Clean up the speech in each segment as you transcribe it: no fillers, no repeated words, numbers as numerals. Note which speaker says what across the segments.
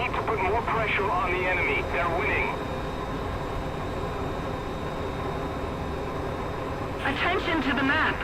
Speaker 1: need to put more pressure on the enemy. They're winning.
Speaker 2: Attention to the map.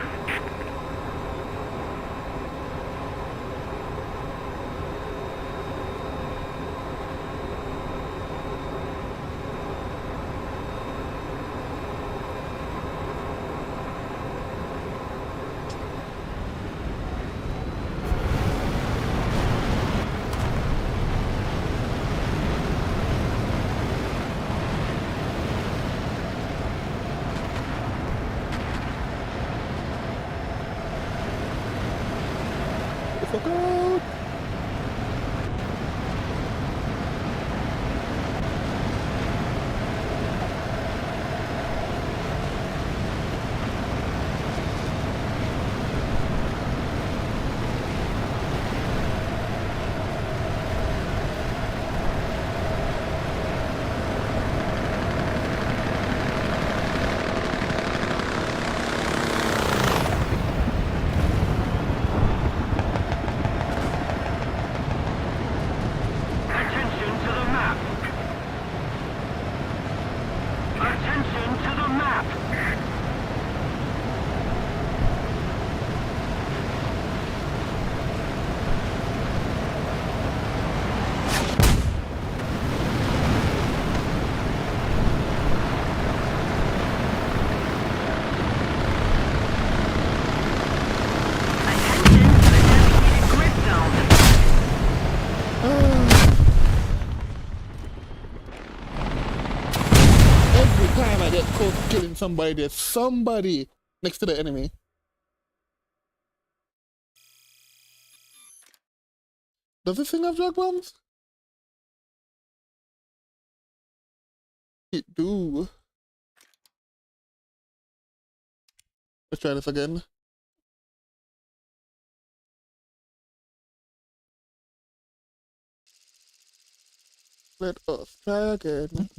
Speaker 3: Fuck out!
Speaker 1: Attention to the map. Attention to the map.
Speaker 2: Attention to the designated grid zone.
Speaker 3: Every time I get close to killing somebody, there's somebody next to the enemy. Does this thing have drug bombs? It do. Let's try this again. Let us try again.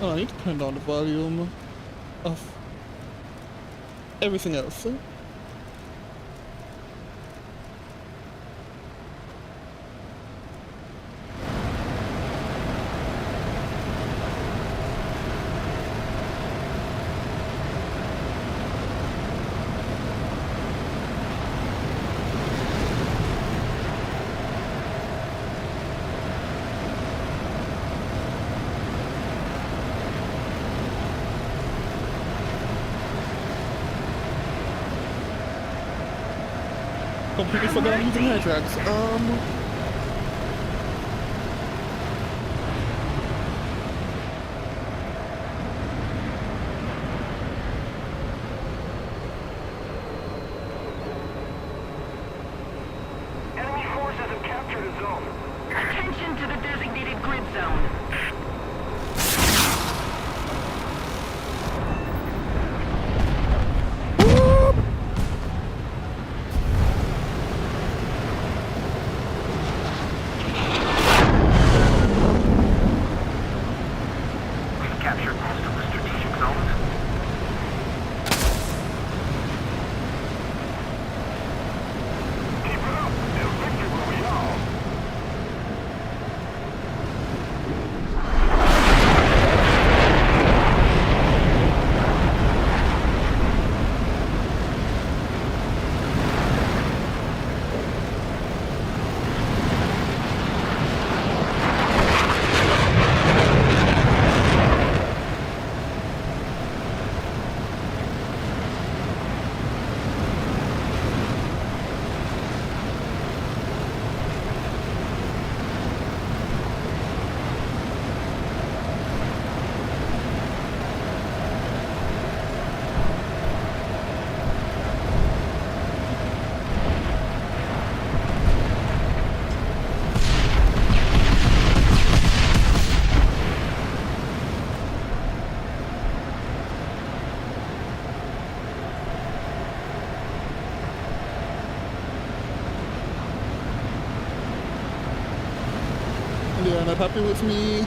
Speaker 3: Oh, I need to turn down the volume of everything else. Completely forgot I'm using hair drags.
Speaker 1: Enemy forces have captured a zone.
Speaker 2: Attention to the designated grid zone.
Speaker 1: We've captured most of the strategic zones. Keep it up. There's victory where we are.
Speaker 3: They are not happy with me.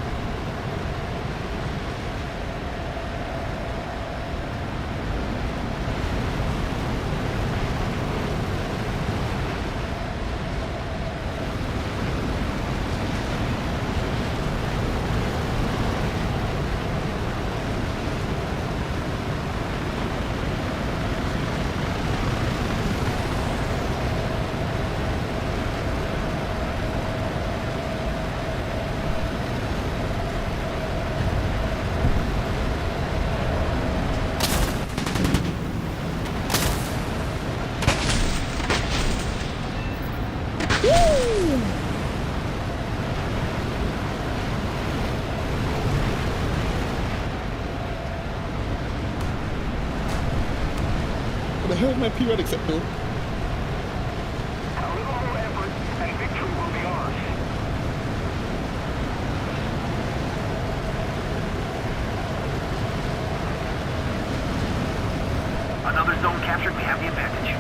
Speaker 3: What the hell is my periodic set though?
Speaker 1: A little more effort, and victory will be ours. Another zone captured. We have the advantage.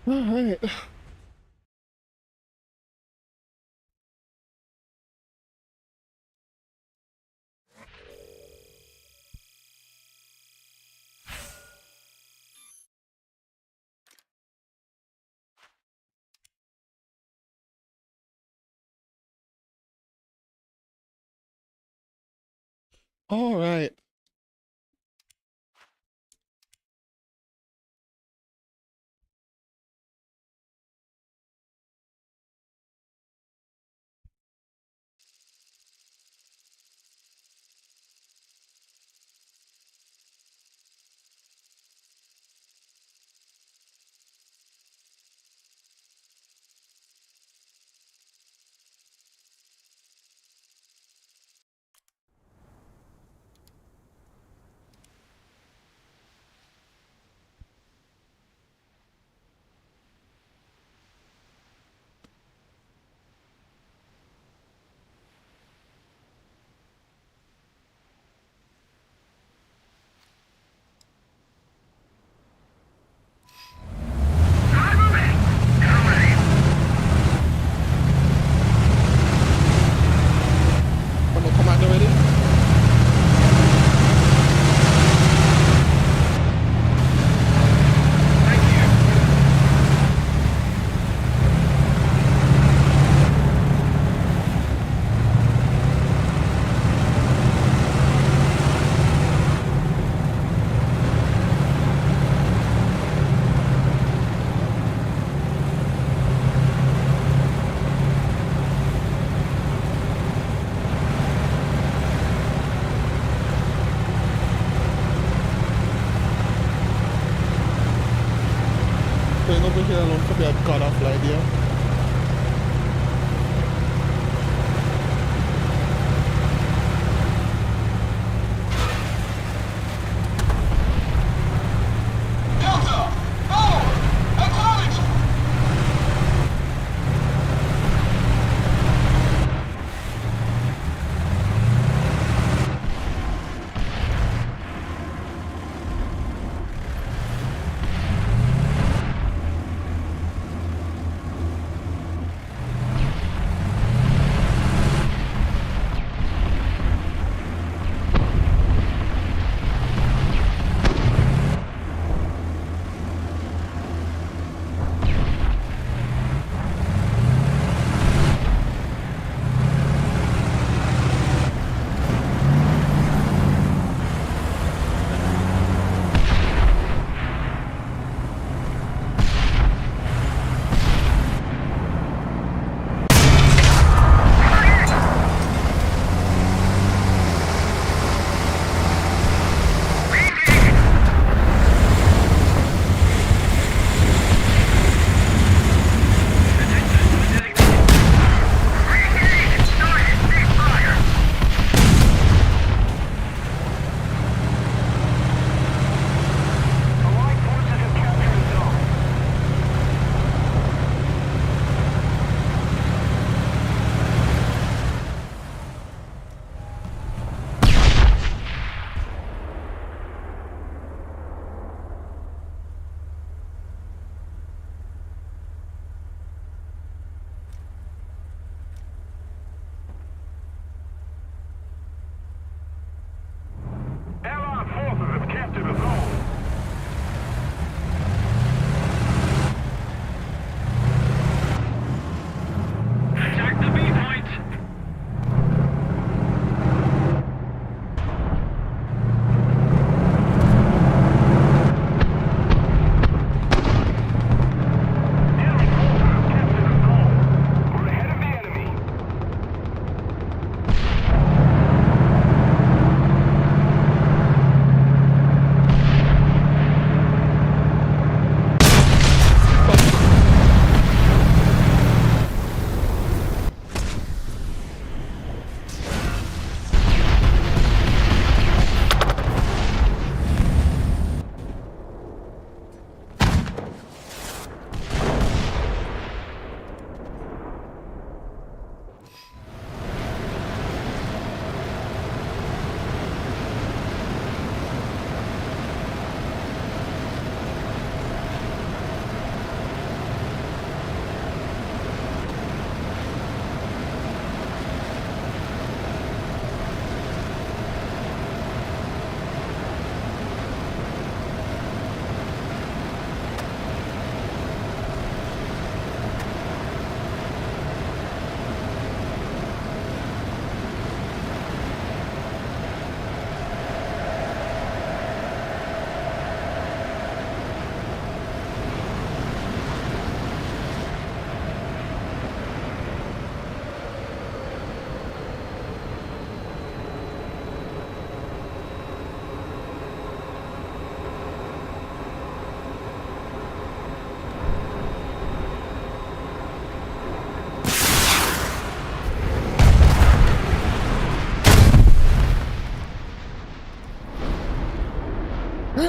Speaker 3: Alright. All right.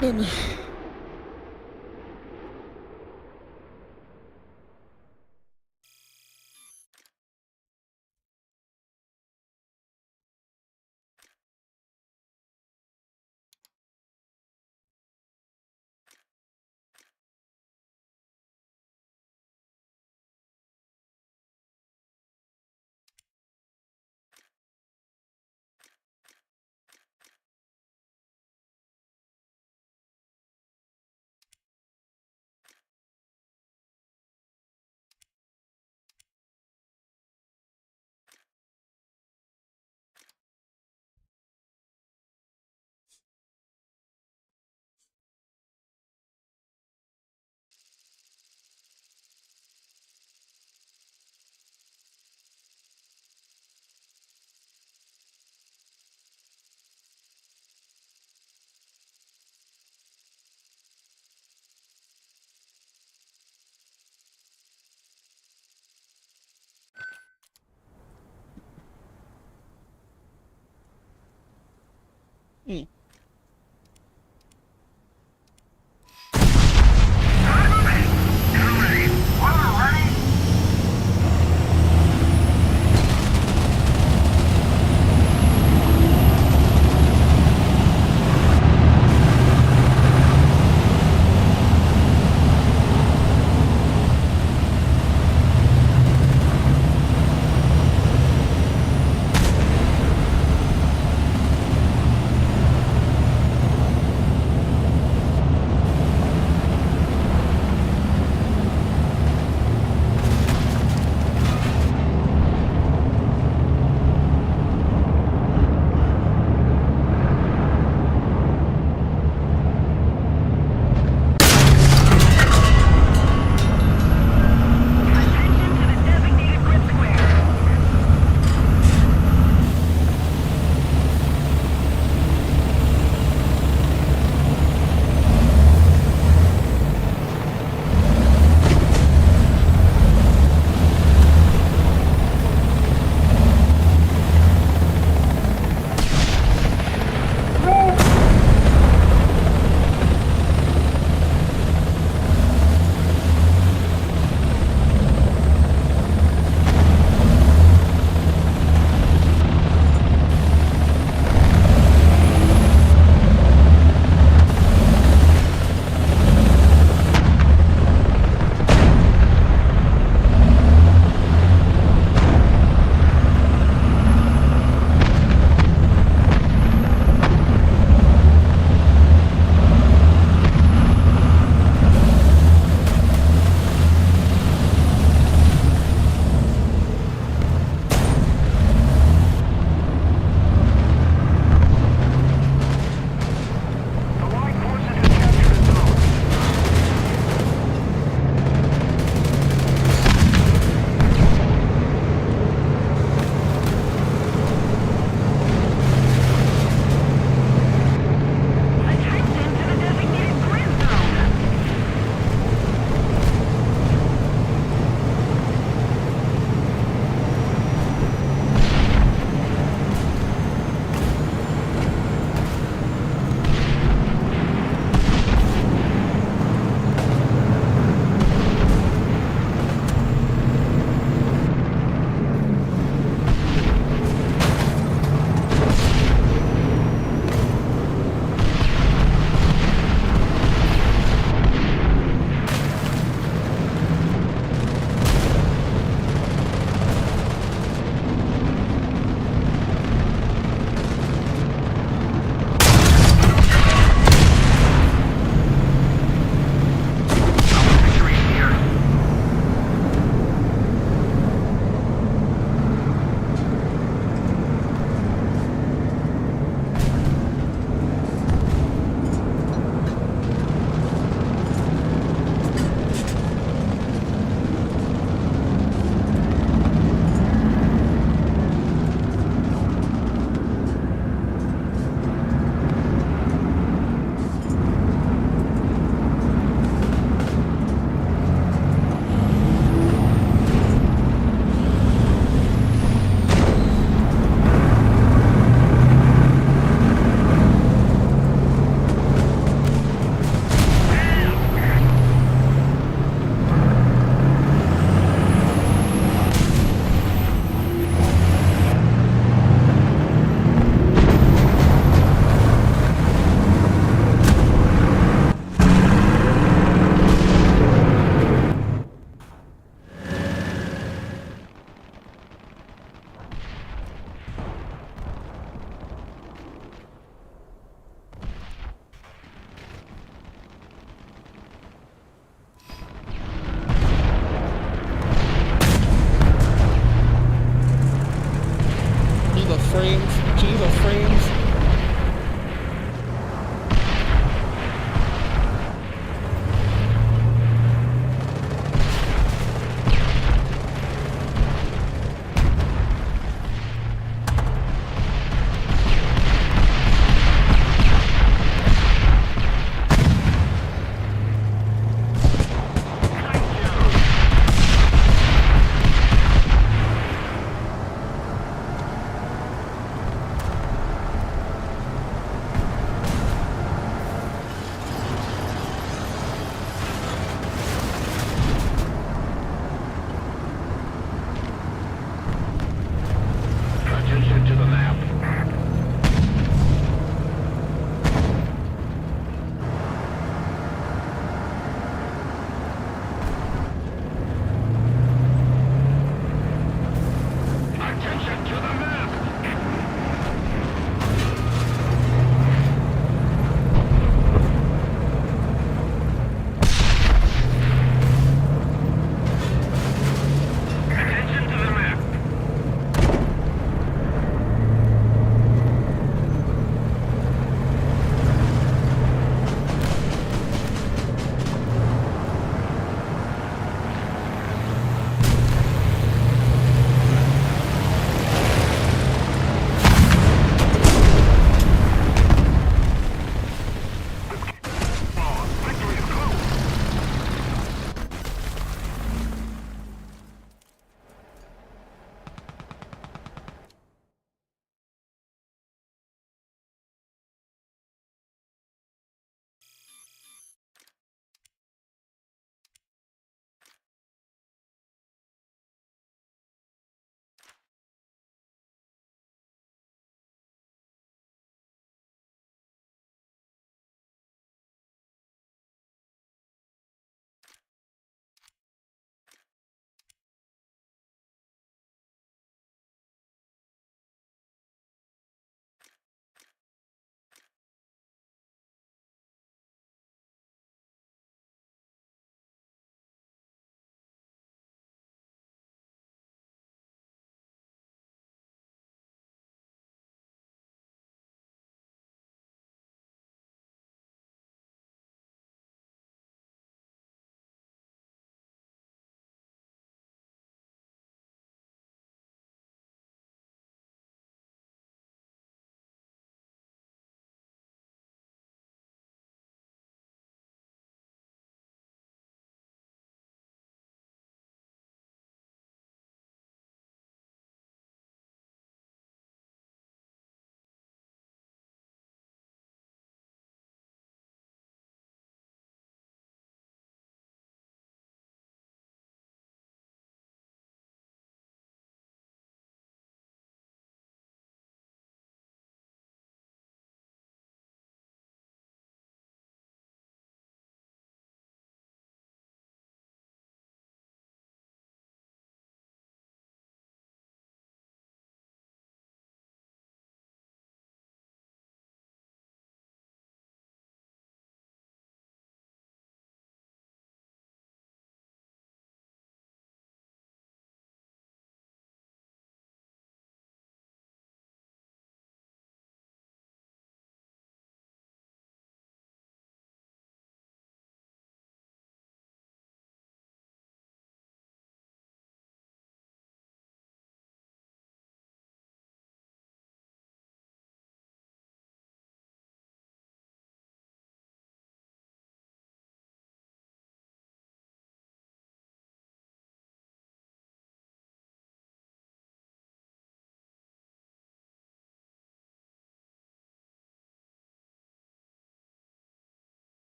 Speaker 3: right then.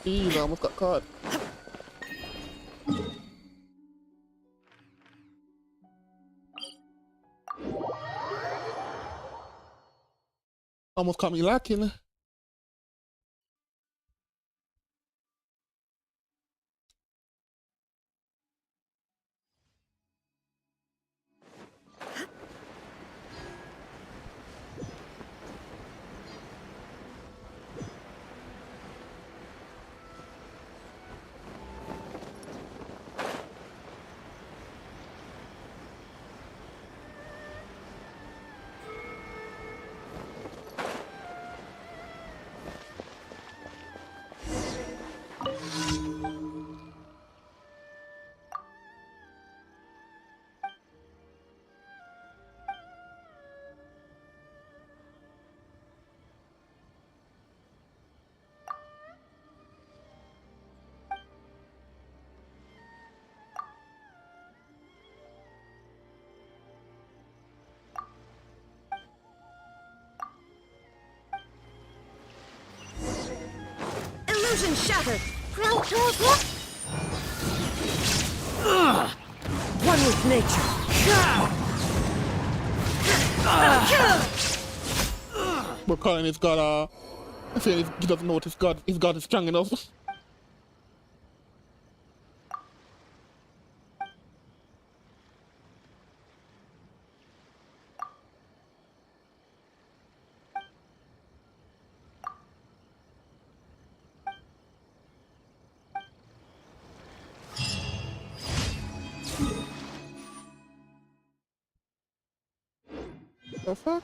Speaker 3: Jeez, I almost got caught. Almost caught me lacking.
Speaker 2: Illusion shattered. One with nature.
Speaker 3: But Colin has got I feel he doesn't know what his god is strong enough. The fuck?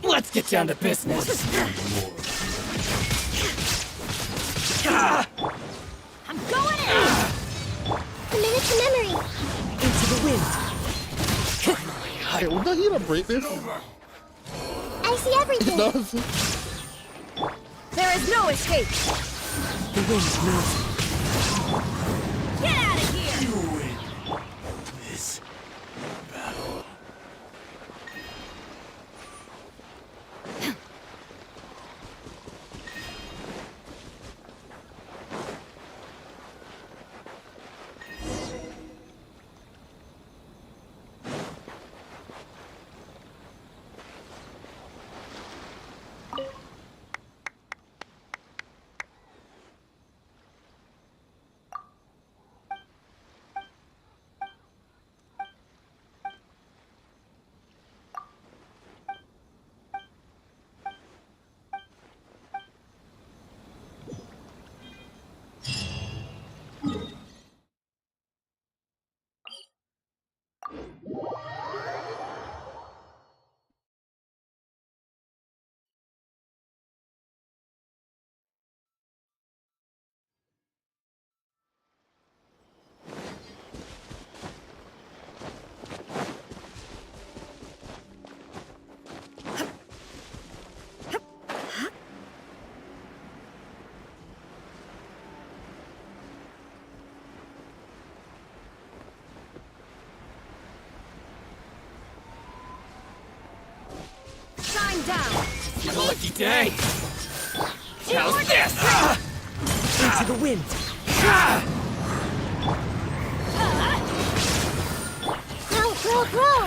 Speaker 4: Let's get down to business.
Speaker 2: I'm going in!
Speaker 5: Commit it to memory.
Speaker 4: Into the wind.
Speaker 3: Hey, would that heater break this?
Speaker 5: I see
Speaker 3: It
Speaker 5: everything.
Speaker 3: does.
Speaker 2: There is no escape!
Speaker 4: The wind moves.
Speaker 2: Get out of here!
Speaker 4: You win this battle.
Speaker 2: Shine down!
Speaker 4: Have a lucky day. How's
Speaker 2: Vortex
Speaker 4: this?
Speaker 2: strike!
Speaker 4: Into the wind.
Speaker 5: Grow.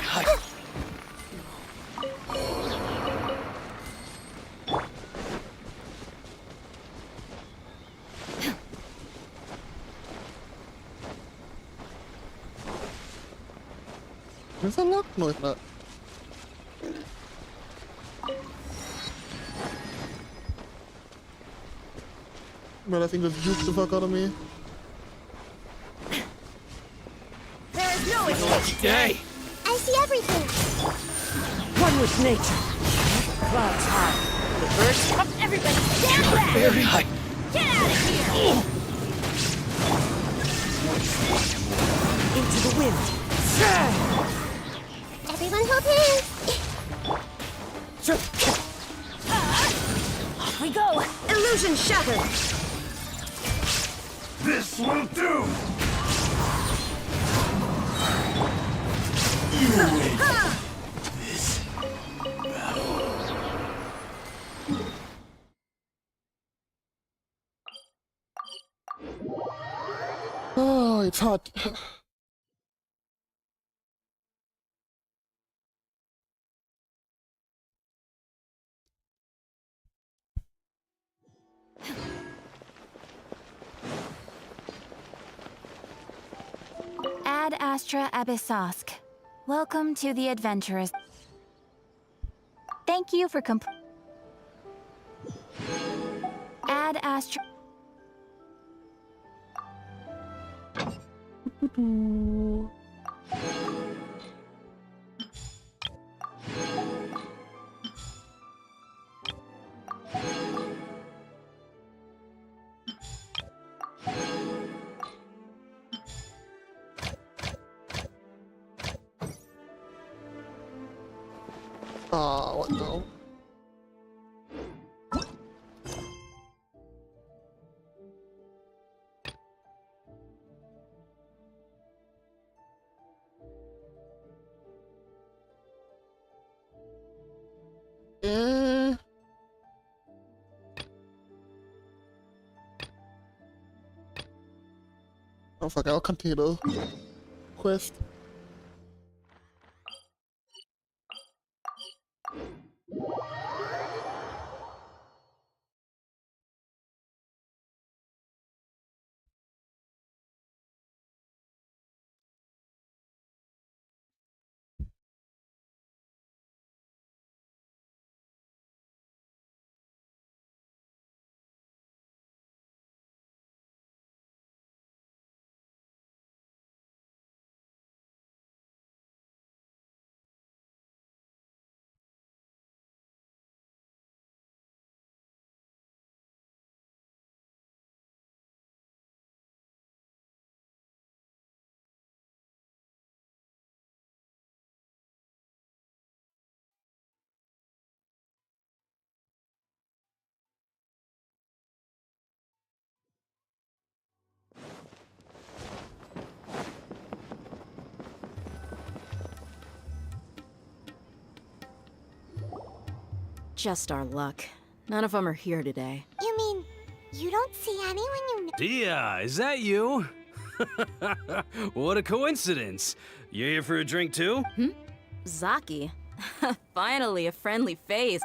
Speaker 3: Is that locked? No, it's not. But I think that's juked the fuck out of me.
Speaker 2: There is no
Speaker 4: Have a
Speaker 2: escape!
Speaker 4: lucky day.
Speaker 5: I see everything.
Speaker 4: One with nature. Clouds high.
Speaker 2: The birds come! Everybody stand back!
Speaker 4: Very high.
Speaker 2: Get out of here!
Speaker 4: Into the wind.
Speaker 5: Everyone hold hands.
Speaker 2: Off we go! Illusion shattered!
Speaker 1: This will do!
Speaker 4: You win this battle.
Speaker 3: Oh, it's hot.
Speaker 6: Ad Astra Abyssosk. Welcome to the Adventurous. Thank you for Ad Astra.
Speaker 3: Ah, what now? Eh. Oh fuck, I'll continue the quest.
Speaker 7: Just our luck. None of them are here today.
Speaker 5: You mean you don't see anyone you know?
Speaker 8: Dia, is that you? What a coincidence. You here for a drink too?
Speaker 7: Zaki. Finally, a friendly face.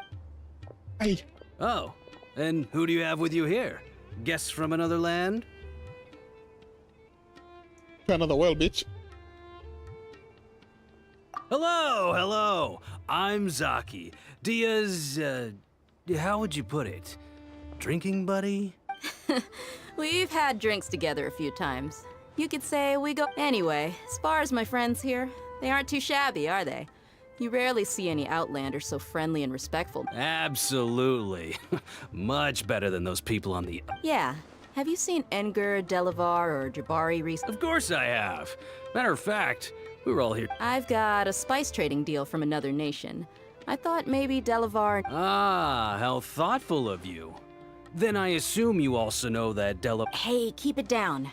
Speaker 3: Hey,
Speaker 8: Oh, and who do you have with you here? Guests from another land?
Speaker 3: another well, bitch.
Speaker 8: Hello, hello. I'm Zaki. Dia's, how would you put it? Drinking buddy?
Speaker 7: We've had drinks together a few times. You could say we go. Anyway, as far as my friends here, they aren't too shabby, are they? You rarely see any Outlanders so friendly and respectful.
Speaker 8: Absolutely. Much better than those people on the...
Speaker 7: Yeah. Have you seen Enger, Delavar, or Jabari recently?
Speaker 8: Of course I have. Matter of fact, we were all here.
Speaker 7: I've got a spice trading deal from another nation. I thought maybe Delavar...
Speaker 8: Ah, how thoughtful of you. Then I assume you also know that
Speaker 7: Hey, keep it down.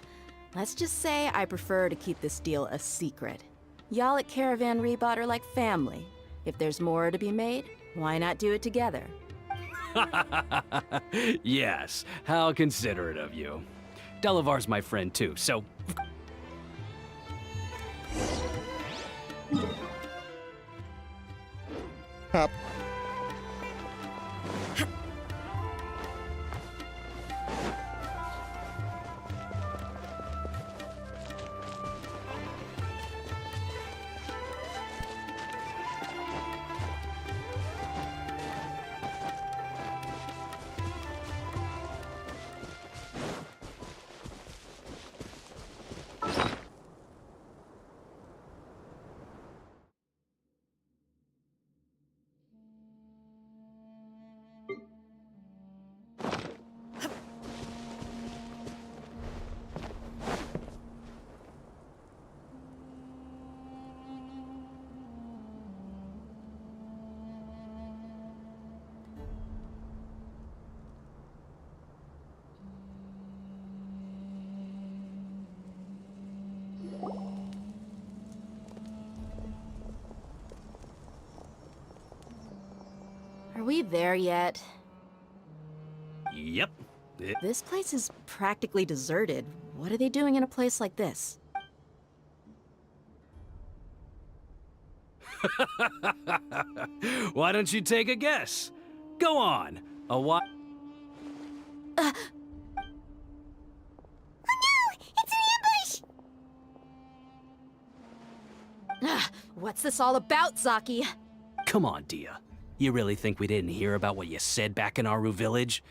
Speaker 7: Let's just say I prefer to keep this deal a secret. Y'all at Caravan Rebot are like family. If there's more to be made, why not do it together?
Speaker 8: Yes, how considerate of you. Delavar's my friend too, so...
Speaker 3: Hap.
Speaker 7: Are we there yet?
Speaker 8: Yep.
Speaker 7: This place is practically deserted. What are they doing in a place like this?
Speaker 8: Why don't you take a guess? Go on. A what?
Speaker 7: What's this all about, Zaki?
Speaker 8: Come on, Dia. You really think we didn't hear about what you said back in Aru village?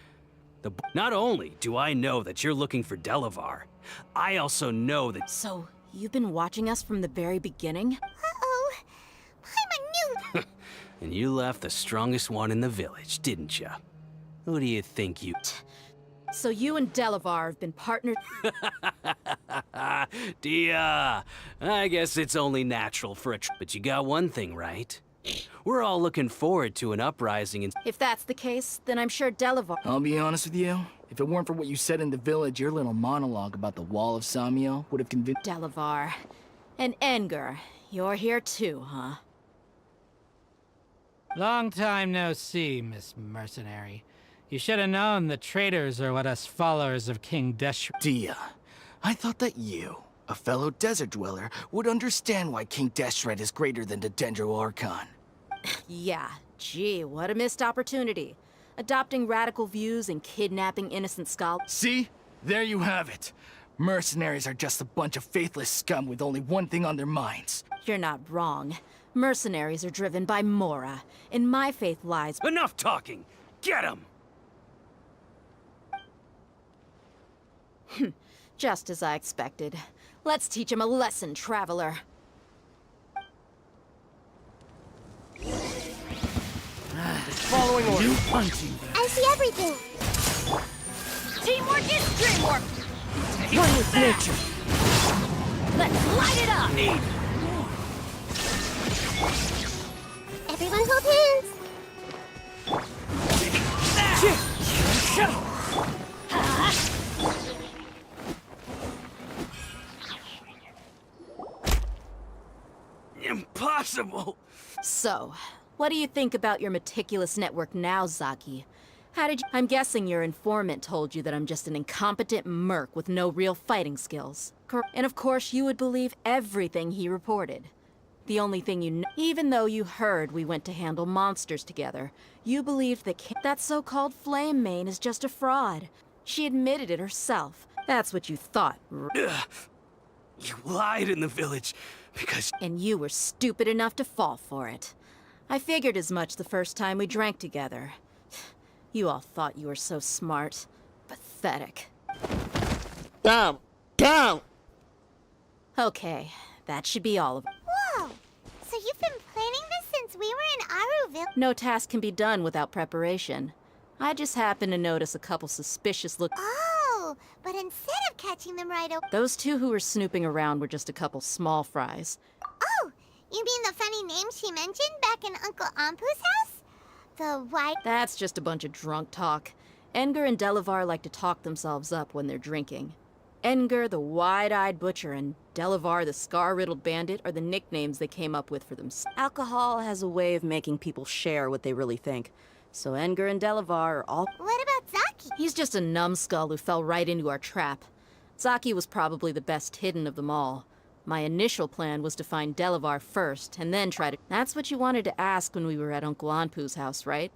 Speaker 8: Not only do I know that you're looking for Delavar, I also know that...
Speaker 7: So, you've been watching us from the very beginning?
Speaker 5: Uh-oh. I'm a noob.
Speaker 8: And you left the strongest one in the village, didn't you? Who do you think you...
Speaker 7: So you and Delavar have been partnered...
Speaker 8: Dia, I guess it's only natural for a but you got one thing right. We're all looking forward to an uprising and...
Speaker 7: If that's the case, then I'm sure Delavar...
Speaker 9: I'll be honest with you. If it weren't for what you said in the village, your little monologue about the Wall of Samiel would have convinced...
Speaker 7: Delavar. And Enger. You're here too, huh?
Speaker 10: Long time no see, Miss Mercenary. You should have known the traitors are what us followers of King Desh...
Speaker 9: Dia, I thought that you, a fellow desert dweller, would understand why King Deshret is greater than the Dendro Archon.
Speaker 7: Yeah, gee, what a missed opportunity. Adopting radical views and kidnapping innocent scholars.
Speaker 9: See? There you have it. Mercenaries are just a bunch of faithless scum with only one thing on their minds.
Speaker 7: You're not wrong. Mercenaries are driven by Mora, and my faith lies...
Speaker 8: Enough talking! Get him!
Speaker 7: Just as I expected. Let's teach him a lesson, traveler.
Speaker 9: Following order.
Speaker 5: I see everything.
Speaker 2: Teamwork is dreamwork!
Speaker 4: One with nature.
Speaker 2: Let's light it up!
Speaker 5: Everyone hold hands.
Speaker 8: Impossible!
Speaker 7: So, What do you think about your meticulous network now, Zaki? How did you... I'm guessing your informant told you that I'm just an incompetent merc with no real fighting skills. And of course you would believe everything he reported. The only thing you know, even though you heard we went to handle monsters together, you believed that that so-called Flame Mane is just a fraud. She admitted it herself. That's what you thought.
Speaker 8: Ugh. You lied in the village because...
Speaker 7: And you were stupid enough to fall for it. I figured as much the first time we drank together. You all thought you were so smart. Pathetic.
Speaker 3: Damn! Damn!
Speaker 7: Okay, that should be all of it.
Speaker 5: Whoa! So you've been planning this since we were in Aruville?
Speaker 7: No task can be done without preparation. I just happened to notice a couple suspicious look.
Speaker 5: Oh, but instead of catching them right away...
Speaker 7: Those two who were snooping around were just a couple small fries.
Speaker 5: Oh, you mean the funny name she mentioned back in Uncle Ampu's house? The white...
Speaker 7: That's just a bunch of drunk talk. Edgar and Delavar like to talk themselves up when they're drinking. Edgar, the wide-eyed butcher, and Delavar, the scar-riddled bandit, are the nicknames they came up with for themselves. Alcohol has a way of making people share what they really think. So Edgar and Delavar are all...
Speaker 5: What about Zaki?
Speaker 7: He's just a numbskull who fell right into our trap. Zaki was probably the best hidden of them all. My initial plan was to find Delavar first, and then try to... That's what you wanted to ask when we were at Uncle Anpu's house, right?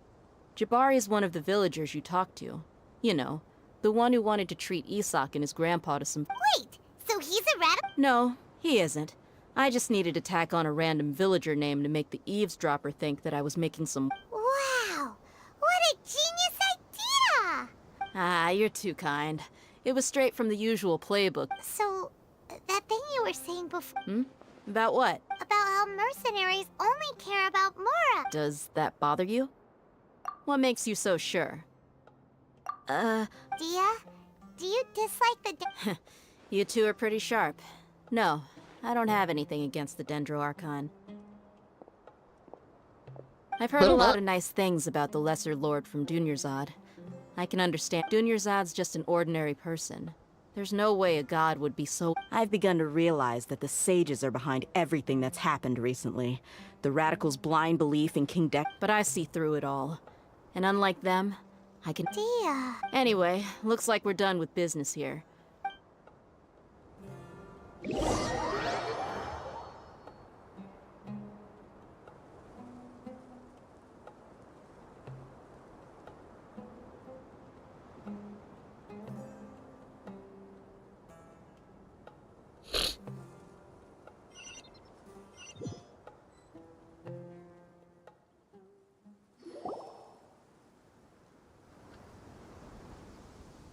Speaker 7: Jabari is one of the villagers you talked to. You know, the one who wanted to treat Isak and his grandpa to some...
Speaker 5: Wait, so he's a radical?
Speaker 7: No, he isn't. I just needed to tack on a random villager name to make the eavesdropper think that I was making some...
Speaker 5: Wow, what a genius idea!
Speaker 7: Ah, you're too kind. It was straight from the usual playbook.
Speaker 5: So, that thing you were saying before...
Speaker 7: About what?
Speaker 5: About how mercenaries only care about Mora.
Speaker 7: Does that bother you? What makes you so sure?
Speaker 5: Dia, do you dislike the...
Speaker 7: You two are pretty sharp. No, I don't have anything against the Dendro Archon. I've heard a lot of nice things about the Lesser Lord from Dunyarzad. I can understand. Dunyarzad's just an ordinary person. There's no way a god would be so...
Speaker 11: I've begun to realize that the sages are behind everything that's happened recently. The radicals' blind belief in King Deck...
Speaker 7: But I see through it all. And unlike them, I can...
Speaker 5: Dia...
Speaker 7: Anyway, looks like we're done with business here.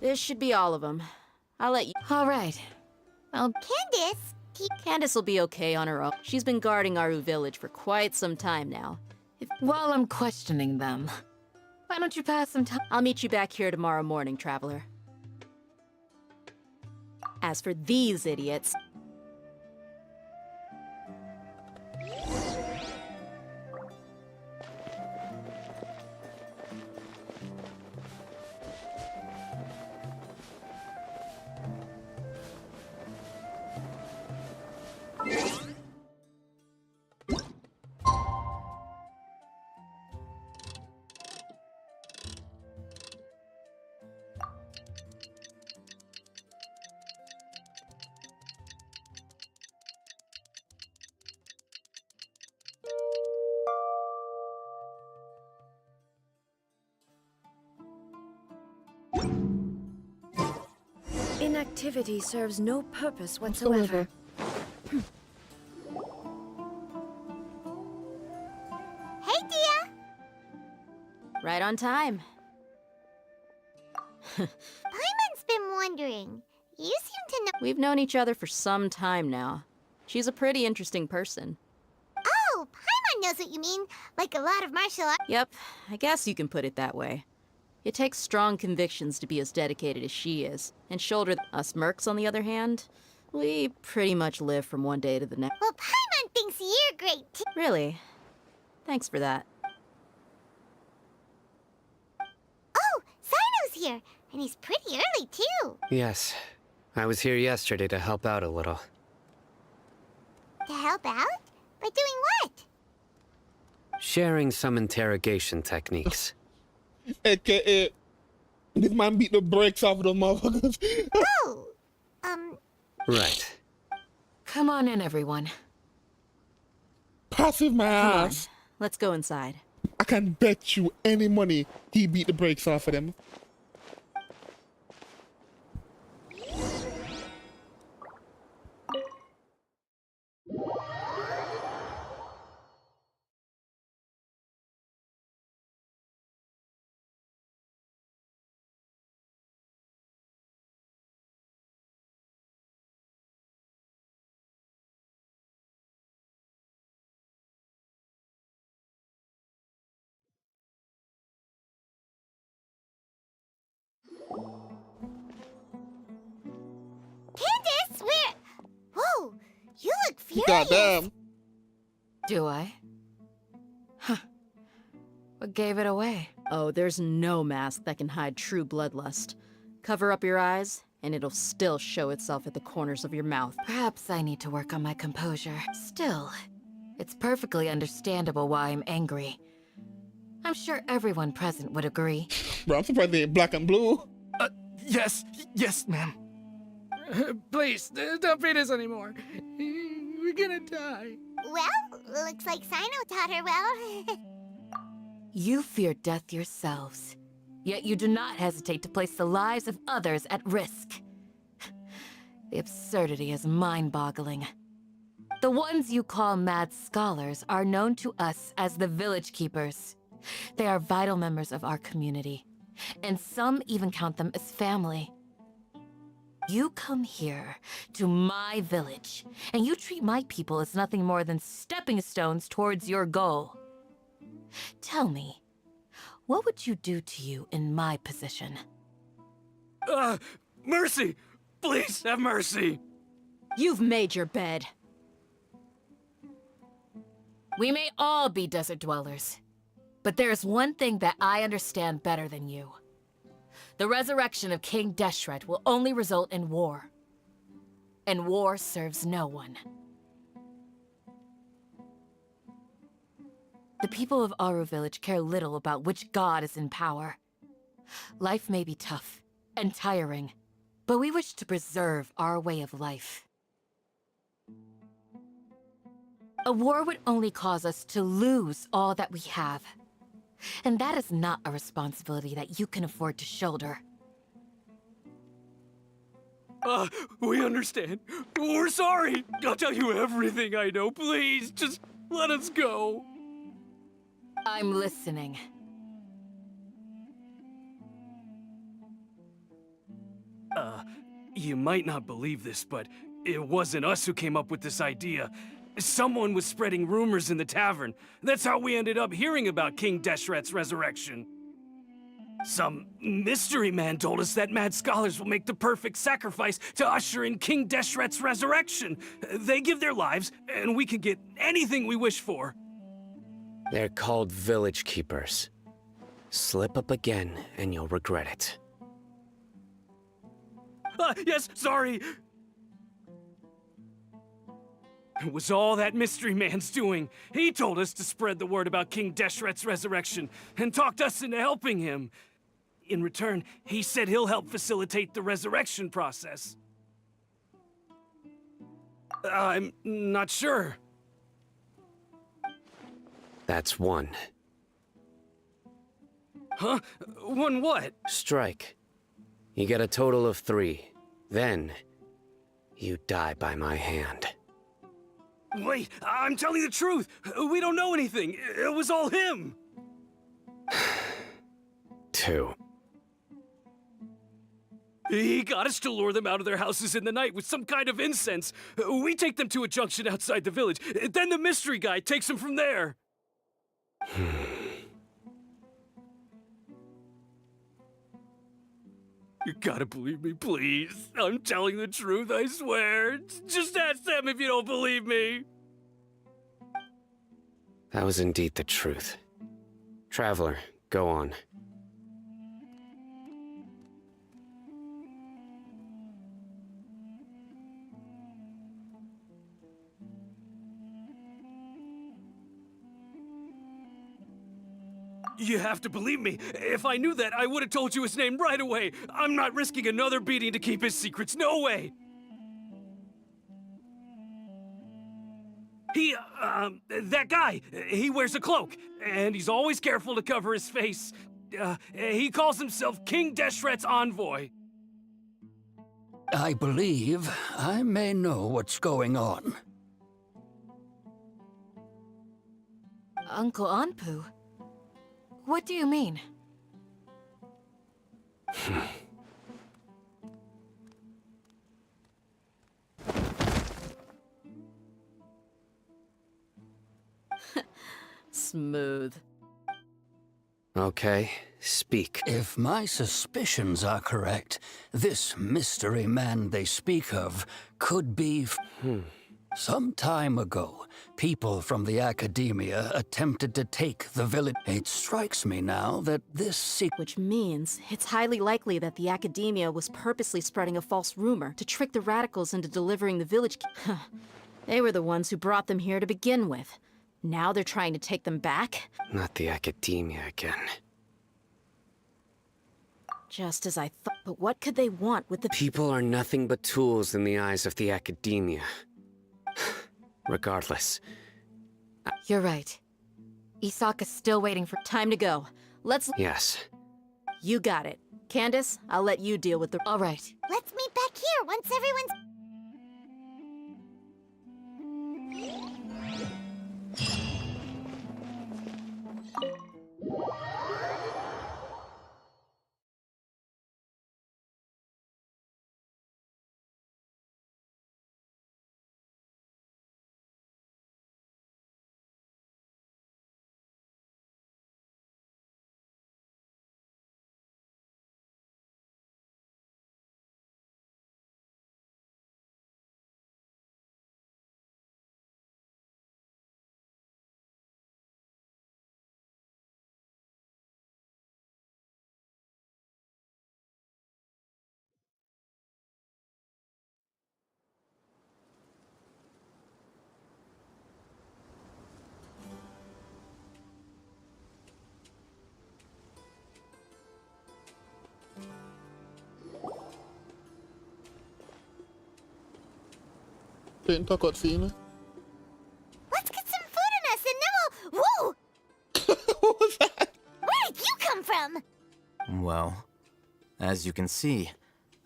Speaker 7: This should be all of them. I'll let you...
Speaker 4: All right.
Speaker 5: Candace...
Speaker 7: Candace will be okay on her own. She's been guarding Aru Village for quite some time now.
Speaker 4: While I'm questioning them, why don't you pass some time?
Speaker 7: I'll meet you back here tomorrow morning, Traveler. As for these idiots...
Speaker 4: Inactivity serves no purpose whatsoever.
Speaker 5: Hey, Dia!
Speaker 7: Right on time.
Speaker 5: Paimon's been wondering. You seem to know...
Speaker 7: We've known each other for some time now. She's a pretty interesting person.
Speaker 5: Oh, Paimon knows what you mean. Like a lot of martial arts.
Speaker 7: Yep, I guess you can put it that way. It takes strong convictions to be as dedicated as she is. And shoulder us mercs, on the other hand, we pretty much live from one day to the next.
Speaker 5: Well, Paimon thinks you're great too.
Speaker 7: Really? Thanks for that.
Speaker 5: Oh, Sino's here. And he's pretty early, too.
Speaker 12: Yes. I was here yesterday to help out a little.
Speaker 5: To help out? By doing what?
Speaker 12: Sharing some interrogation techniques.
Speaker 3: AKA, this man beat the brakes off of the motherfuckers.
Speaker 5: Oh,
Speaker 12: Right.
Speaker 4: Come on in, everyone.
Speaker 3: Passive my
Speaker 7: Come on,
Speaker 3: ass.
Speaker 7: let's go inside.
Speaker 3: I can bet you any money he beat the brakes off of them.
Speaker 5: Candace, where? Whoa, you look furious.
Speaker 3: Goddamn.
Speaker 4: Do I? Huh. What gave it away?
Speaker 7: Oh, there's no mask that can hide true bloodlust. Cover up your eyes, and it'll still show itself at the corners of your mouth.
Speaker 4: Perhaps I need to work on my composure. Still, it's perfectly understandable why I'm angry. I'm sure everyone present would agree.
Speaker 3: Bro, I'm surprised they ain't black and blue.
Speaker 9: Yes, ma'am.
Speaker 10: Please, don't beat us anymore. We're gonna die.
Speaker 5: Well, looks like Sino taught her well.
Speaker 4: You fear death yourselves, yet you do not hesitate to place the lives of others at risk. The absurdity is mind-boggling. The ones you call mad scholars are known to us as the Village Keepers. They are vital members of our community, and some even count them as family. You come here, to my village, and you treat my people as nothing more than stepping stones towards your goal. Tell me, what would you do to you in my position?
Speaker 8: Mercy! Please, have mercy!
Speaker 7: You've made your bed.
Speaker 4: We may all be desert dwellers, but there's one thing that I understand better than you. The resurrection of King Deshret will only result in war. And war serves no one. The people of Aru Village care little about which god is in power. Life may be tough and tiring, but we wish to preserve our way of life. A war would only cause us to lose all that we have. And that is not a responsibility that you can afford to shoulder.
Speaker 8: We understand. We're sorry. I'll tell you everything I know. Please, just let us go.
Speaker 4: I'm listening.
Speaker 8: You might not believe this, but it wasn't us who came up with this idea. Someone was spreading rumors in the tavern. That's how we ended up hearing about King Deshret's resurrection. Some mystery man told us that mad scholars will make the perfect sacrifice to usher in King Deshret's resurrection. They give their lives, and we can get anything we wish for.
Speaker 12: They're called Village Keepers. Slip up again, and you'll regret it.
Speaker 8: Yes, sorry. It was all that mystery man's doing. He told us to spread the word about King Deshret's resurrection, and talked us into helping him. In return, he said he'll help facilitate the resurrection process. I'm not sure.
Speaker 12: That's one.
Speaker 8: Huh? One what?
Speaker 12: Strike. You get a total of 3. Then, you die by my hand.
Speaker 8: Wait, I'm telling the truth. We don't know anything. It was all him.
Speaker 12: 2.
Speaker 8: He got us to lure them out of their houses in the night with some kind of incense. We take them to a junction outside the village. Then the mystery guy takes them from there. You gotta believe me, please. I'm telling the truth, I swear. Just ask them if you don't believe me.
Speaker 12: That was indeed the truth. Traveler, go on.
Speaker 8: You have to believe me. If I knew that, I would have told you his name right away. I'm not risking another beating to keep his secrets. No way. That guy, he wears a cloak, and he's always careful to cover his face. He calls himself King Deshret's envoy.
Speaker 13: I believe I may know what's going on.
Speaker 4: Uncle Anpu? What do you mean?
Speaker 7: Smooth.
Speaker 12: Okay, speak.
Speaker 13: If my suspicions are correct, this mystery man they speak of could be... Some time ago, people from the academia attempted to take the village. It strikes me now that this secret...
Speaker 7: Which means it's highly likely that the academia was purposely spreading a false rumor to trick the radicals into delivering the village. They were the ones who brought them here to begin with. Now they're trying to take them back?
Speaker 12: Not the academia again.
Speaker 7: Just as I thought. But what could they want with the...
Speaker 12: People are nothing but tools in the eyes of the academia. Regardless.
Speaker 4: You're right. Isaka's still waiting for...
Speaker 7: Time to go. Let's...
Speaker 12: Yes.
Speaker 7: You got it. Candace, I'll let you deal with the...
Speaker 4: All right.
Speaker 5: Let's meet back here once everyone's...
Speaker 3: Didn't talk about scene.
Speaker 5: Let's get some food in us and then we'll... Whoa!
Speaker 3: What was that?
Speaker 5: Where did you come from?
Speaker 14: Well, as you can see,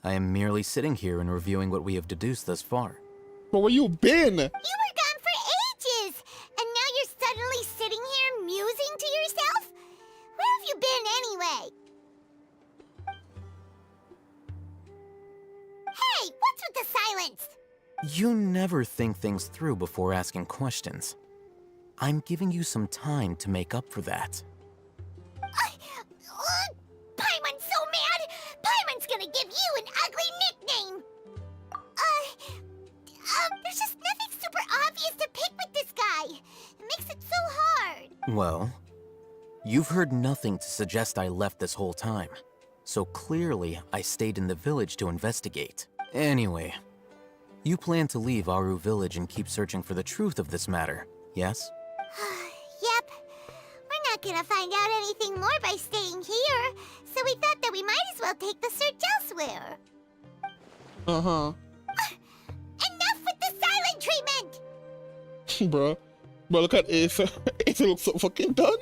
Speaker 14: I am merely sitting here and reviewing what we have deduced thus far.
Speaker 3: But where you been?
Speaker 5: You were gone for ages! And now you're suddenly sitting here musing to yourself? Where have you been anyway? Hey, what's with the silence?
Speaker 14: You never think things through before asking questions. I'm giving you some time to make up for that.
Speaker 5: Paimon's so mad! Paimon's gonna give you an ugly nickname! There's just nothing super obvious to pick with this guy. It makes it so hard.
Speaker 14: Well, you've heard nothing to suggest I left this whole time. So clearly, I stayed in the village to investigate. Anyway, you plan to leave Aru Village and keep searching for the truth of this matter, yes?
Speaker 5: Yep. We're not gonna find out anything more by staying here, so we thought that we might as well take the search elsewhere.
Speaker 3: Uh-huh.
Speaker 5: Enough with the silent treatment!
Speaker 3: Bruh. But look at Ace. Ace looks so fucking done.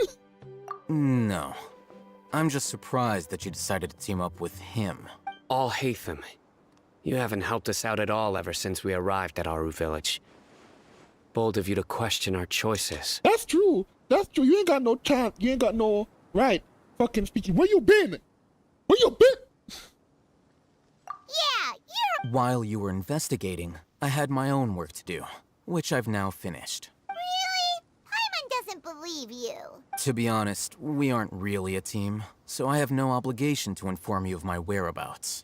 Speaker 14: No. I'm just surprised that you decided to team up with him.
Speaker 12: All Hatham. You haven't helped us out at all ever since we arrived at Aru Village. Bold of you to question our choices.
Speaker 3: That's true. That's true. You ain't got no chance. You ain't got no right fucking speaking. Where you been? Where you been?
Speaker 5: Yeah, you're...
Speaker 14: While you were investigating, I had my own work to do, which I've now finished.
Speaker 5: Really? Paimon doesn't believe you.
Speaker 14: To be honest, we aren't really a team, so I have no obligation to inform you of my whereabouts.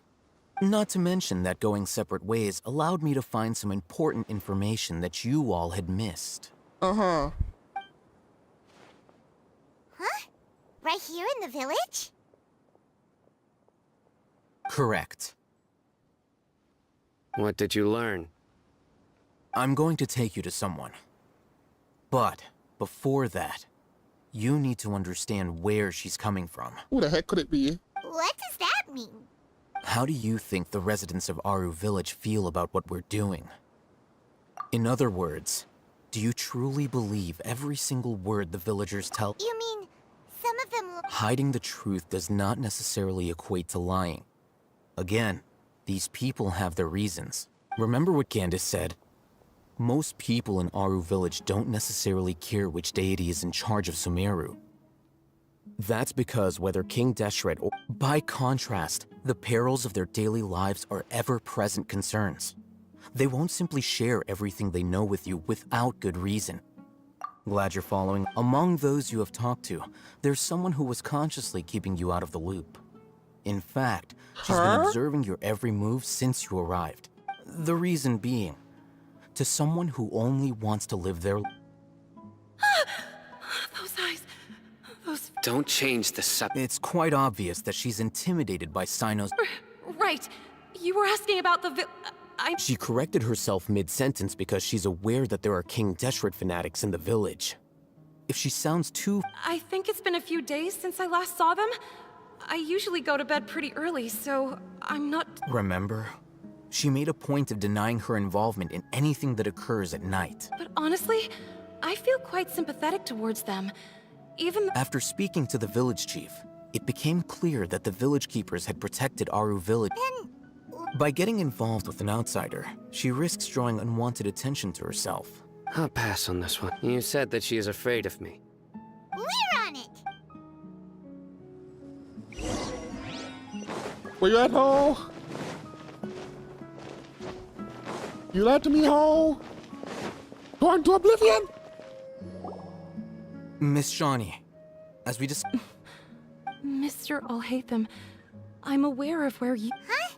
Speaker 14: Not to mention that going separate ways allowed me to find some important information that you all had missed.
Speaker 3: Uh-huh.
Speaker 5: Huh? Right here in the village?
Speaker 14: Correct.
Speaker 12: What did you learn?
Speaker 14: I'm going to take you to someone. But before that, You need to understand where she's coming from.
Speaker 3: Who the heck could it be?
Speaker 5: What does that mean?
Speaker 14: How do you think the residents of Aru Village feel about what we're doing? In other words, do you truly believe every single word the villagers tell?
Speaker 5: You mean some of them will...
Speaker 14: Hiding the truth does not necessarily equate to lying. Again, these people have their reasons. Remember what Candace said? Most people in Aru Village don't necessarily care which deity is in charge of Sumeru. That's because whether King Deshret or... By contrast, the perils of their daily lives are ever-present concerns. They won't simply share everything they know with you without good reason. Glad you're following. Among those you have talked to, there's someone who was consciously keeping you out of the loop. In fact, she's been observing your every move since you arrived. The reason being, to someone who only wants to live their...
Speaker 2: Those eyes. Those...
Speaker 12: Don't change the subject.
Speaker 14: It's quite obvious that she's intimidated by Sino's...
Speaker 2: Right. You were asking about the
Speaker 14: She corrected herself mid-sentence because she's aware that there are King Deshret fanatics in the village. If she sounds too...
Speaker 2: I think it's been a few days since I last saw them. I usually go to bed pretty early, so I'm not...
Speaker 14: Remember? She made a point of denying her involvement in anything that occurs at night.
Speaker 2: But honestly, I feel quite sympathetic towards them. Even...
Speaker 14: After speaking to the village chief, it became clear that the village keepers had protected Aru Village. By getting involved with an outsider, she risks drawing unwanted attention to herself.
Speaker 12: I'll pass on this one. You said that she is afraid of me.
Speaker 5: We're on it!
Speaker 3: Where you at, ho? You lied to me, ho? Going to oblivion?
Speaker 14: Miss Shawnee, as we just...
Speaker 2: Mr. Alhaitham, I'm aware of where you...
Speaker 5: Huh?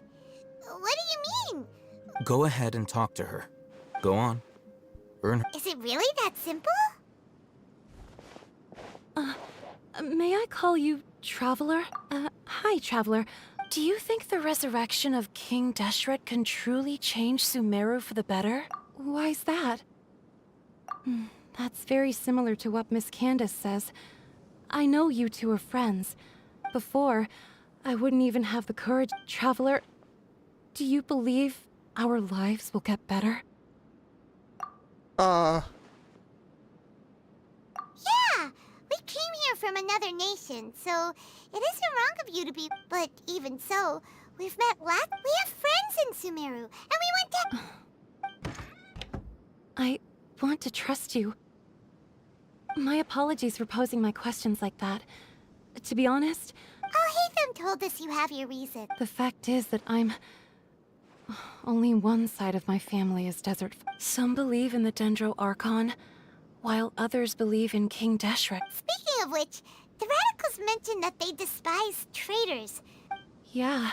Speaker 5: What do you mean?
Speaker 14: Go ahead and talk to her. Go on. Earn her.
Speaker 5: Is it really that simple?
Speaker 2: May I call you Traveler? Hi, Traveler. Do you think the resurrection of King Deshret can truly change Sumeru for the better? Why's that? That's very similar to what Miss Candace says. I know you two are friends. Before, I wouldn't even have the courage. Traveler, do you believe our lives will get better?
Speaker 5: Yeah! We came here from another nation, so it isn't wrong of you to be... But even so, we've met we have friends in Sumeru, and we went to...
Speaker 2: I want to trust you. My apologies for posing my questions like that. To be honest...
Speaker 5: Alhaitham told us you have your reason.
Speaker 2: The fact is that only one side of my family is desert. Some believe in the Dendro Archon, while others believe in King Deshret.
Speaker 5: Speaking of which, the radicals mentioned that they despise traitors.
Speaker 2: Yeah.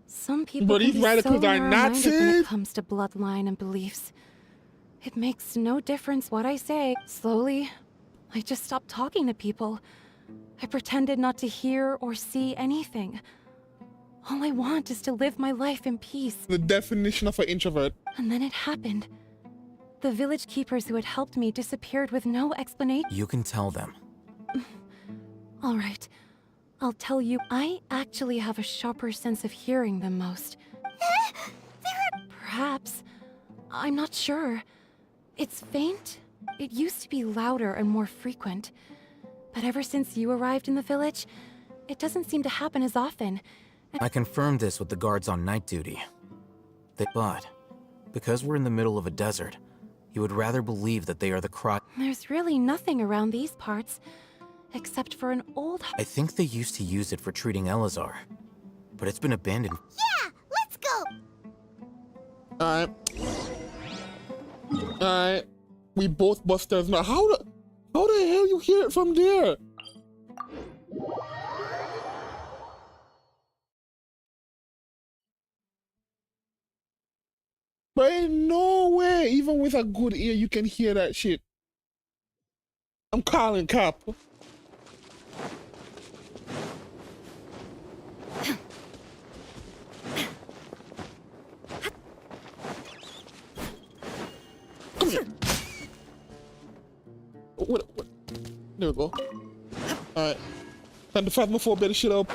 Speaker 2: Some people
Speaker 3: But
Speaker 2: can
Speaker 3: these
Speaker 2: be
Speaker 3: radicals
Speaker 2: so
Speaker 3: are
Speaker 2: narrow-minded when
Speaker 3: Nazis?
Speaker 2: it comes to bloodline and beliefs. It makes no difference what I say. Slowly, I just stopped talking to people. I pretended not to hear or see anything. All I want is to live my life in peace.
Speaker 3: The definition of an introvert.
Speaker 2: And then it happened. The village keepers who had helped me disappeared with no explanation.
Speaker 14: You can tell them.
Speaker 2: All right. I'll tell you, I actually have a sharper sense of hearing than most. Perhaps. I'm not sure. It's faint. It used to be louder and more frequent. But ever since you arrived in the village, it doesn't seem to happen as often.
Speaker 14: I confirmed this with the guards on night duty. But, because we're in the middle of a desert, you would rather believe that they are the cry.
Speaker 2: There's really nothing around these parts, except for an old...
Speaker 14: I think they used to use it for treating Elazar, but it's been abandoned.
Speaker 5: Yeah, let's go!
Speaker 3: Alright. Alright. We both busters now. How the hell you hear it from there? But ain't no way, even with a good ear, you can hear that shit. I'm calling cop. Come here. What? There we go. Alright. Time to phasmophobia this shit up.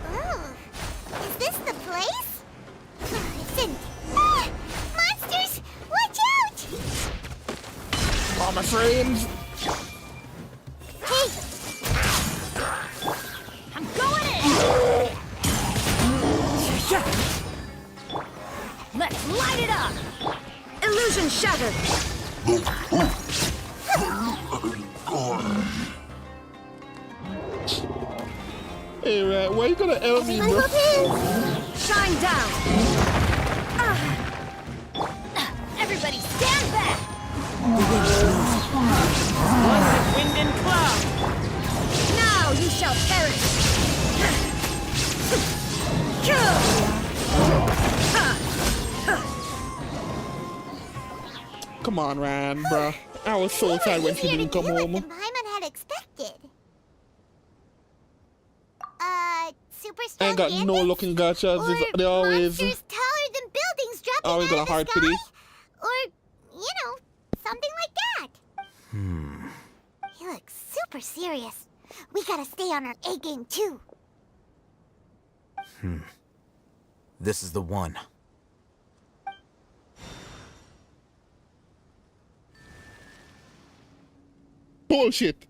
Speaker 5: Oh, is this the place? Oh, it's in. Ah! Monsters! Watch out!
Speaker 3: Oh, my friends!
Speaker 5: Hey!
Speaker 6: I'm going in! Let's light it up! Illusion shattered!
Speaker 3: Hey, Rat, why you gonna L me, bro?
Speaker 6: Shine down! Everybody stand back!
Speaker 10: One with wind and cloud.
Speaker 6: Now you shall perish!
Speaker 3: Come on, Ryan, bruh. I was so sad when she didn't come home.
Speaker 5: Than Paimon had expected. Super
Speaker 3: I
Speaker 5: strong
Speaker 3: ain't got no looking gotchas. They always
Speaker 5: monsters taller than buildings dropping
Speaker 3: always
Speaker 5: out
Speaker 3: got a
Speaker 5: of
Speaker 3: hard
Speaker 5: the sky?
Speaker 3: pity.
Speaker 5: Or, you know, something like that. He looks super serious. We gotta stay on our A game too.
Speaker 14: This is the one.
Speaker 3: Bullshit.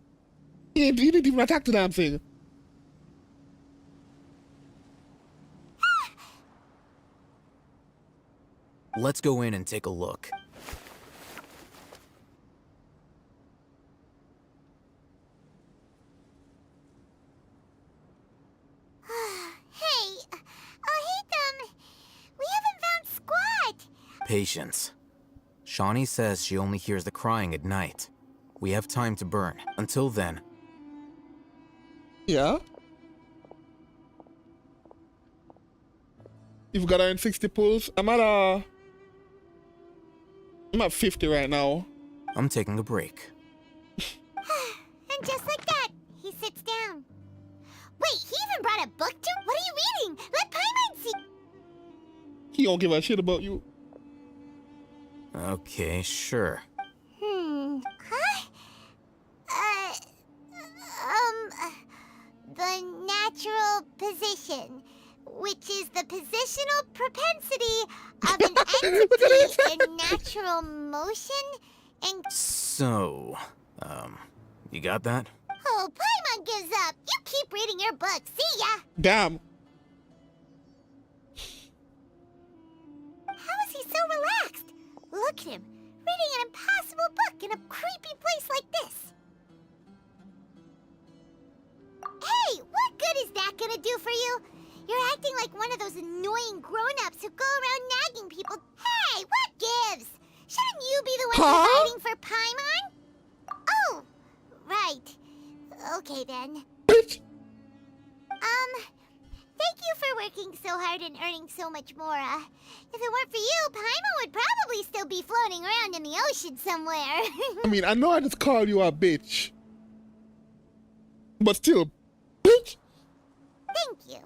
Speaker 3: He didn't even attack the damn thing.
Speaker 14: Let's go in and take a look.
Speaker 5: Hey, we haven't found squat.
Speaker 14: Patience. Shawnee says she only hears the crying at night. We have time to burn. Until then,
Speaker 3: Yeah? You've got iron 60 pulls. I'm at 50 right now.
Speaker 14: I'm taking a break.
Speaker 5: And just like that, he sits down. Wait, he even brought a book too? What are you reading? Let Paimon see.
Speaker 3: He don't give a shit about you.
Speaker 14: Okay, sure.
Speaker 5: Huh? The natural position, which is the positional propensity of an entity in natural motion and...
Speaker 14: So, you got that?
Speaker 5: Oh, Paimon gives up. You keep reading your book. See ya.
Speaker 3: Damn.
Speaker 5: How is he so relaxed? Look at him, reading an impossible book in a creepy place like this. Hey, what good is that gonna do for you? You're acting like one of those annoying grown-ups who go around nagging people. Hey, what gives? Shouldn't you be the one providing for Paimon? Oh, right. Okay then. Thank you for working so hard and earning so much more. If it weren't for you, Paimon would probably still be floating around in the ocean somewhere.
Speaker 3: I mean, I know I just called you a bitch. But still, bitch.
Speaker 5: Thank you.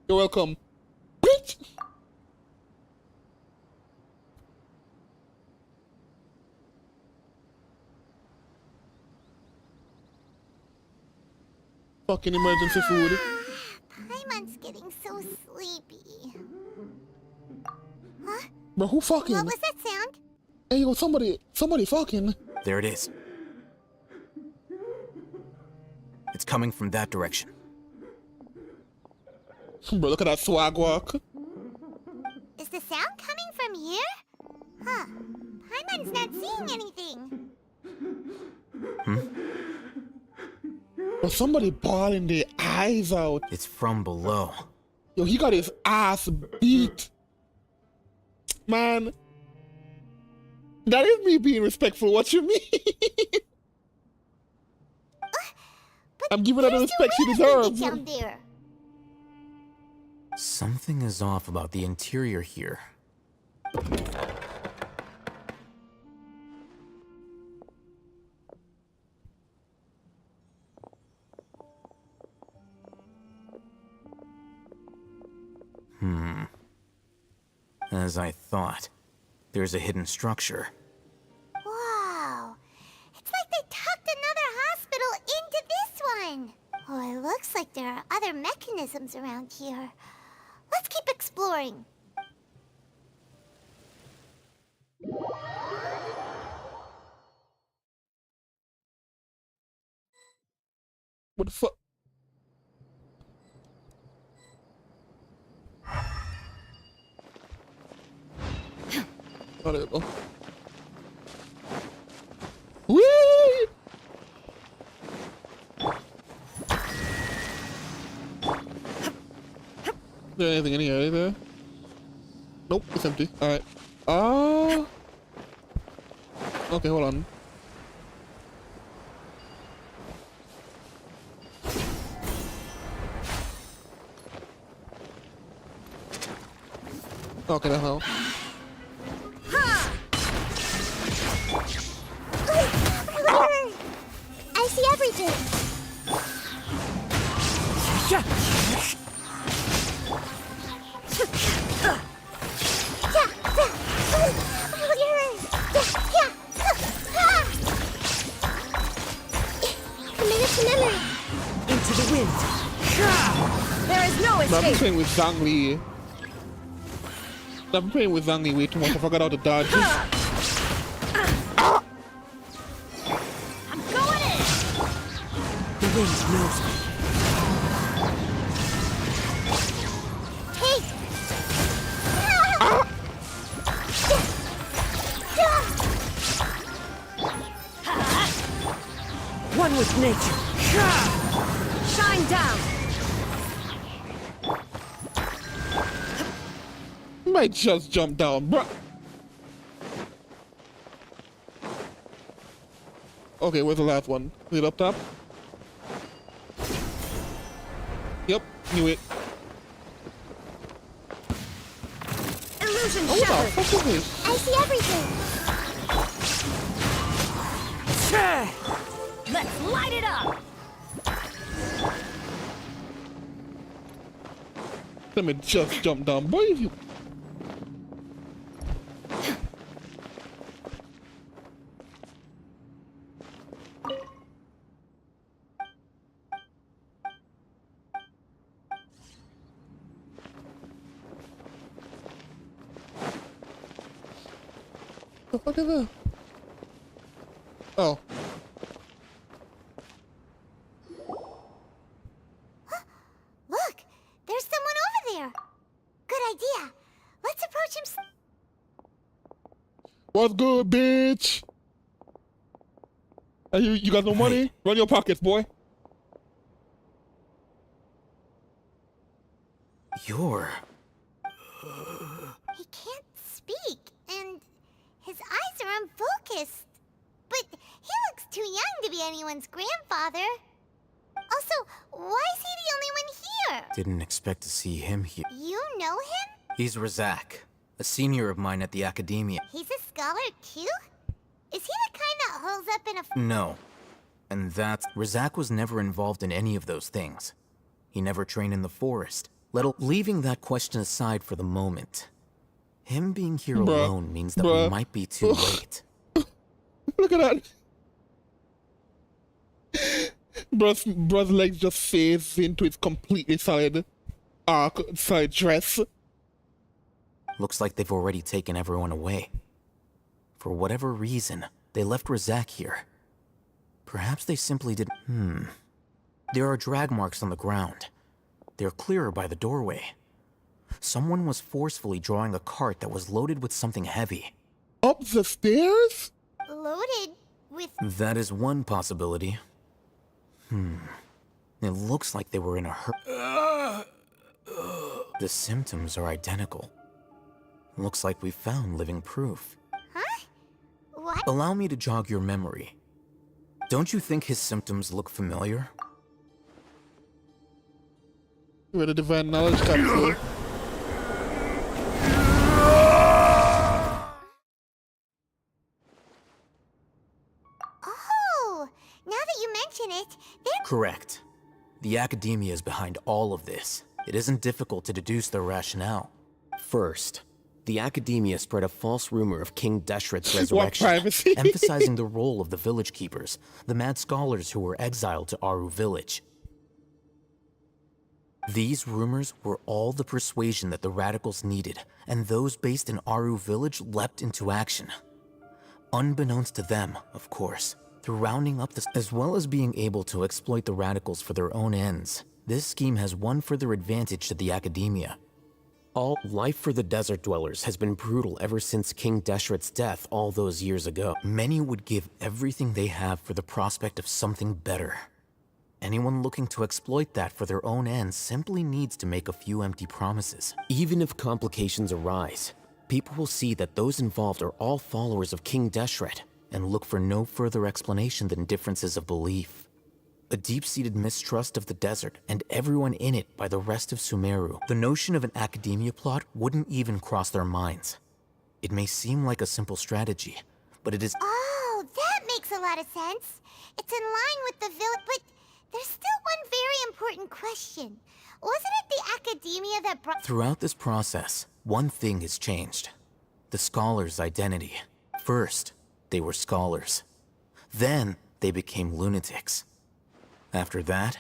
Speaker 3: You're welcome. Bitch. Fucking emergency food.
Speaker 5: Paimon's getting so sleepy. Huh?
Speaker 3: Bro, who fucking?
Speaker 5: What was that sound?
Speaker 3: Hey, yo, somebody fucking.
Speaker 14: There it is. It's coming from that direction.
Speaker 3: Bro, look at that swag walk.
Speaker 5: Is the sound coming from here? Huh. Paimon's not seeing anything.
Speaker 3: Bro, somebody bawling their eyes out.
Speaker 14: It's from below.
Speaker 3: Yo, he got his ass beat. Man. That is me being respectful. What you mean? I'm giving her the respect she deserves.
Speaker 5: Down there.
Speaker 14: Something is off about the interior here. As I thought, there's a hidden structure.
Speaker 5: Wow. It's like they tucked another hospital into this one. Oh, it looks like there are other mechanisms around here. Let's keep exploring.
Speaker 3: What the fuck? Oh, there we go. Whee! Is there anything in here either? Nope, it's empty. Alright. Okay, hold on. Okay, that helps.
Speaker 5: I see everything. Committed to memory.
Speaker 6: Into the wind. There is no
Speaker 3: I've been
Speaker 6: escape.
Speaker 3: playing with Zhang Li. I've been playing with Zhang Li way too much. I forgot how to dodge.
Speaker 6: I'm going in. The wind knows me.
Speaker 5: Hey.
Speaker 6: One with nature. Shine down.
Speaker 3: Might just jump down, bruh. Okay, where's the last one? Is it up top? Yep, knew it.
Speaker 6: Illusion
Speaker 3: Oh, what the
Speaker 6: shattered.
Speaker 3: fuck is this?
Speaker 5: I see everything.
Speaker 6: Let's light it up.
Speaker 3: Let me just jump down, boy. You... The fuck is that? Oh.
Speaker 5: Look, there's someone over there. Good idea. Let's approach him.
Speaker 3: What's good, bitch? Hey, you got no money? Run your pockets, boy.
Speaker 14: You're...
Speaker 5: He can't speak, and his eyes are unfocused. But he looks too young to be anyone's grandfather. Also, why is he the only one here?
Speaker 14: Didn't expect to see him here.
Speaker 5: You know him?
Speaker 14: He's Razak, a senior of mine at the Academia.
Speaker 5: He's a scholar too? Is he the kind that holds up in a...
Speaker 14: No. And that's... Razak was never involved in any of those things. He never trained in the forest. Leaving that question aside for the moment. Him being here alone means that we might be too late.
Speaker 3: Look at that. Bruh's legs just fades into its completely solid solid dress.
Speaker 14: Looks like they've already taken everyone away. For whatever reason, they left Razak here. Perhaps they simply didn't... There are drag marks on the ground. They're clearer by the doorway. Someone was forcefully drawing a cart that was loaded with something heavy.
Speaker 3: Up the stairs?
Speaker 5: Loaded with...
Speaker 14: That is one possibility. It looks like they were in a hurry. The symptoms are identical. Looks like we found living proof.
Speaker 5: Huh? What?
Speaker 14: Allow me to jog your memory. Don't you think his symptoms look familiar?
Speaker 3: Where the divine knowledge comes from.
Speaker 5: Oh, now that you mention it, they're...
Speaker 14: Correct. The Academia is behind all of this. it isn't difficult to deduce their rationale. First, the Academia spread a false rumor of King Deshret's resurrection,
Speaker 3: privacy?
Speaker 14: emphasizing the role of the village keepers, the mad scholars who were exiled to Aru village. These rumors were all the persuasion that the radicals needed, and those based in Aru village leapt into action. Unbeknownst to them, of course, through rounding up the... As well as being able to exploit the radicals for their own ends, this scheme has one further advantage to the Academia. All life for the desert dwellers has been brutal ever since King Deshret's death all those years ago. Many would give everything they have for the prospect of something better. Anyone looking to exploit that for their own ends simply needs to make a few empty promises. Even if complications arise, people will see that those involved are all followers of King Deshret and look for no further explanation than differences of belief. A deep-seated mistrust of the desert and everyone in it by the rest of Sumeru. The notion of an Academia plot wouldn't even cross their minds. It may seem like a simple strategy, but it is...
Speaker 5: Oh, that makes a lot of sense. It's in line with the village, but there's still one very important question. Wasn't it the Academia that brought...
Speaker 14: Throughout this process, one thing has changed. The scholars' identity. First, they were scholars. Then, they became lunatics. After that,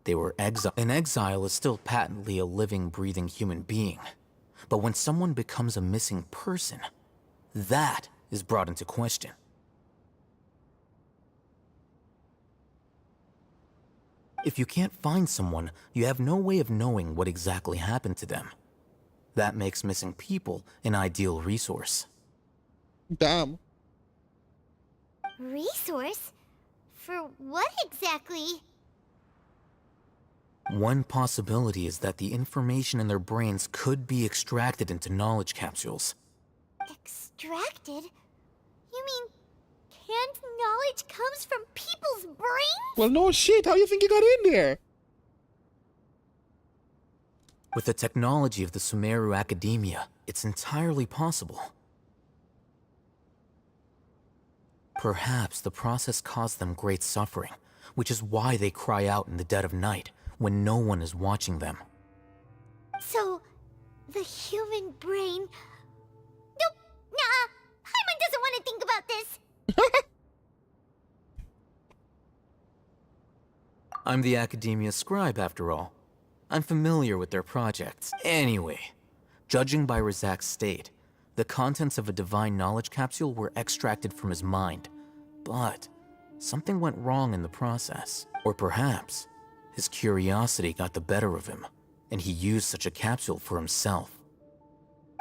Speaker 14: they were exiled. An exile is still patently a living, breathing human being. But when someone becomes a missing person, that is brought into question. If you can't find someone, you have no way of knowing what exactly happened to them. That makes missing people an ideal resource.
Speaker 3: Damn.
Speaker 5: Resource? For what exactly?
Speaker 14: One possibility is that the information in their brains could be extracted into knowledge capsules.
Speaker 5: Extracted? You mean canned knowledge comes from people's brains?
Speaker 3: Well, no shit. How you think you got in there?
Speaker 14: With the technology of the Sumeru Academia, it's entirely possible. Perhaps the process caused them great suffering, which is why they cry out in the dead of night, when no one is watching them.
Speaker 5: So, the human brain... Nope, nah, Hyman doesn't want to think about this.
Speaker 14: I'm the Academia scribe, after all. I'm familiar with their projects. Anyway, judging by Razak's state, the contents of a divine knowledge capsule were extracted from his mind. But something went wrong in the process. Or perhaps his curiosity got the better of him, and he used such a capsule for himself.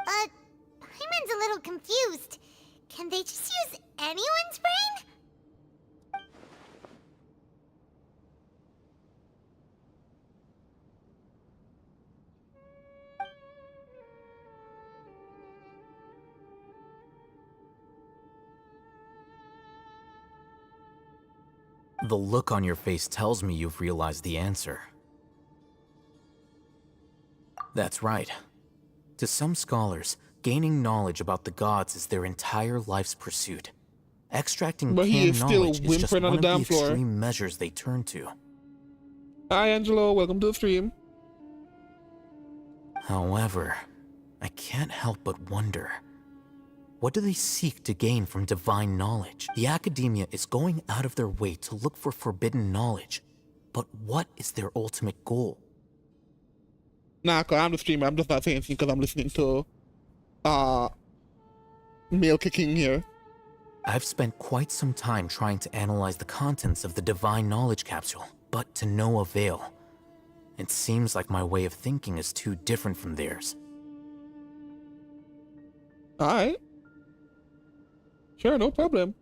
Speaker 5: Hyman's a little confused. Can they just use anyone's brain?
Speaker 14: The look on your face tells me you've realized the answer. That's right. To some scholars, gaining knowledge about the gods is their entire life's pursuit. Extracting canned knowledge is just one of the extreme measures they turn to.
Speaker 3: Hi, Angelo. Welcome to the stream.
Speaker 14: However, I can't help but wonder, what do they seek to gain from divine knowledge? The Academia is going out of their way to look for forbidden knowledge, but what is their ultimate goal?
Speaker 3: Nah, cause I'm the streamer. I'm just not saying anything because I'm listening to male kicking here.
Speaker 14: I've spent quite some time trying to analyze the contents of the divine knowledge capsule, but to no avail. It seems like my way of thinking is too different from theirs.
Speaker 3: Alright. Sure, no problem.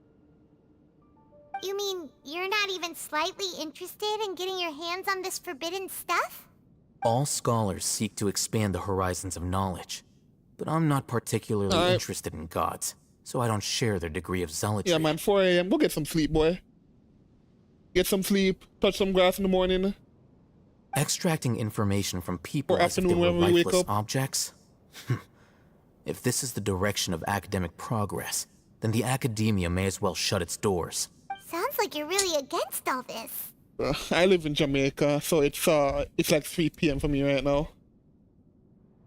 Speaker 5: You mean you're not even slightly interested in getting your hands on this forbidden stuff?
Speaker 14: All scholars seek to expand the horizons of knowledge, but I'm not particularly interested in gods, so I don't share their degree of zealotry.
Speaker 3: Yeah, man, 4 a.m. Go get some sleep, boy. Get some sleep, touch some grass in the morning.
Speaker 14: Extracting information from people
Speaker 3: or
Speaker 14: as if they
Speaker 3: afternoon
Speaker 14: were
Speaker 3: when we wake
Speaker 14: lifeless
Speaker 3: up.
Speaker 14: objects? If this is the direction of academic progress, then the Academia may as well shut its doors.
Speaker 5: Sounds like you're really against all this.
Speaker 3: I live in Jamaica, so it's like 3 p.m. for me right now.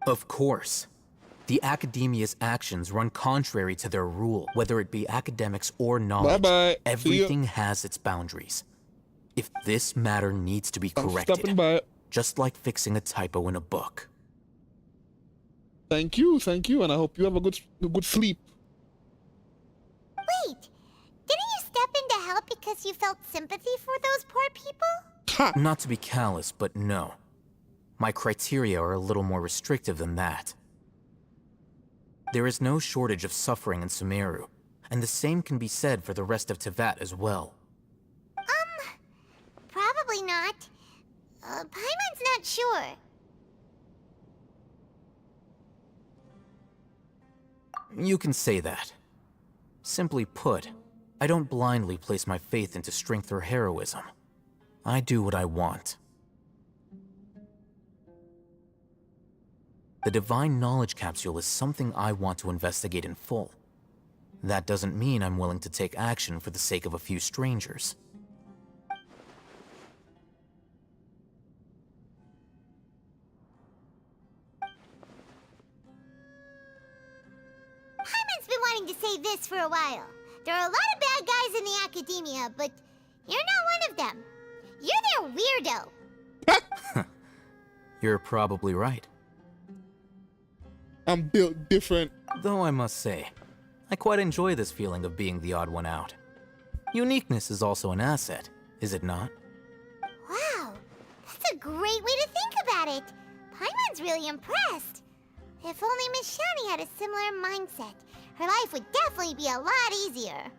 Speaker 14: Of course. The Academia's actions run contrary to their rule, whether it be academics or knowledge.
Speaker 3: Bye-bye.
Speaker 14: Everything has its boundaries. If this matter needs to be corrected, just like fixing a typo in a book.
Speaker 3: Thank you, and I hope you have a good sleep.
Speaker 5: Wait, didn't you step in to help because you felt sympathy for those poor people?
Speaker 14: Not to be callous, but no. My criteria are a little more restrictive than that. There is no shortage of suffering in Sumeru, and the same can be said for the rest of Tevat as well.
Speaker 5: Probably not. Paimon's not sure.
Speaker 14: You can say that. Simply put, I don't blindly place my faith into strength or heroism. I do what I want. The Divine Knowledge Capsule is something I want to investigate in full. That doesn't mean I'm willing to take action for the sake of a few strangers.
Speaker 5: Paimon's been wanting to say this for a while. There are a lot of bad guys in the academia, but you're not one of them. You're their weirdo.
Speaker 14: You're probably right.
Speaker 3: I'm built different.
Speaker 14: Though I must say, I quite enjoy this feeling of being the odd one out. Uniqueness is also an asset, is it not?
Speaker 5: Wow, that's a great way to think about it. Paimon's really impressed. If only Miss Shani had a similar mindset, her life would definitely be a lot easier.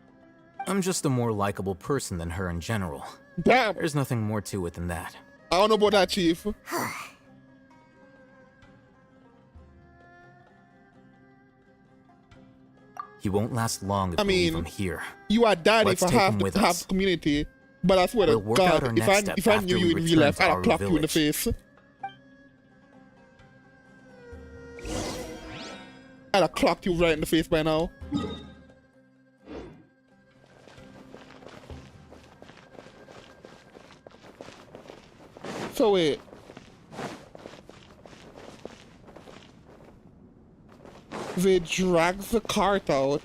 Speaker 14: I'm just a more likable person than her in general.
Speaker 3: Damn.
Speaker 14: There's nothing more to it than that.
Speaker 3: I don't know about that, Chief.
Speaker 14: He won't last long if we leave him here.
Speaker 3: You are daddy
Speaker 14: Let's
Speaker 3: for
Speaker 14: take
Speaker 3: half
Speaker 14: him
Speaker 3: the
Speaker 14: with us.
Speaker 3: community, but I swear
Speaker 14: We'll
Speaker 3: to
Speaker 14: work out
Speaker 3: God,
Speaker 14: our next step
Speaker 3: if I
Speaker 14: after
Speaker 3: knew you
Speaker 14: we
Speaker 3: in real
Speaker 14: return
Speaker 3: life,
Speaker 14: to
Speaker 3: I'd
Speaker 14: our
Speaker 3: have clapped you in the
Speaker 14: village.
Speaker 3: face. I'd have clocked you right in the face by now. So wait. They drag the cart out.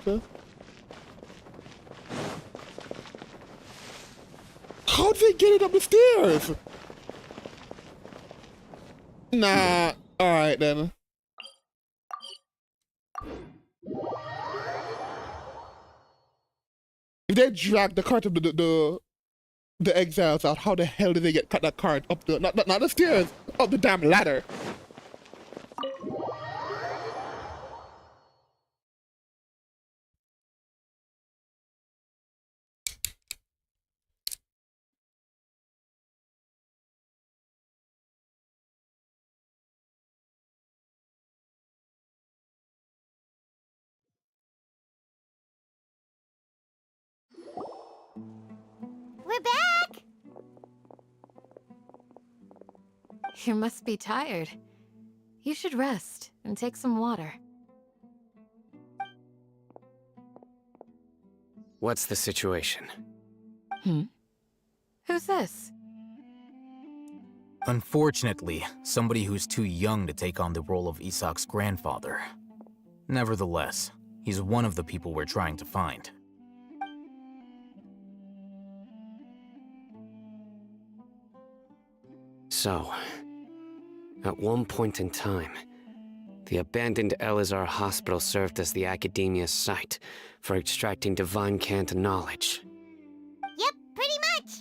Speaker 3: How'd they get it up the stairs? Nah. Alright then. If they drag the cart of the exiles out, how the hell did they get cut that cart up the not the stairs, up the damn ladder?
Speaker 5: We're back!
Speaker 4: You must be tired. You should rest and take some water.
Speaker 12: What's the situation?
Speaker 4: Who's this?
Speaker 14: Unfortunately, somebody who's too young to take on the role of Isak's grandfather. Nevertheless, he's one of the people we're trying to find.
Speaker 12: So, at one point in time, the abandoned Elazar hospital served as the Academia's site for extracting divine cant knowledge.
Speaker 5: Yep, pretty much.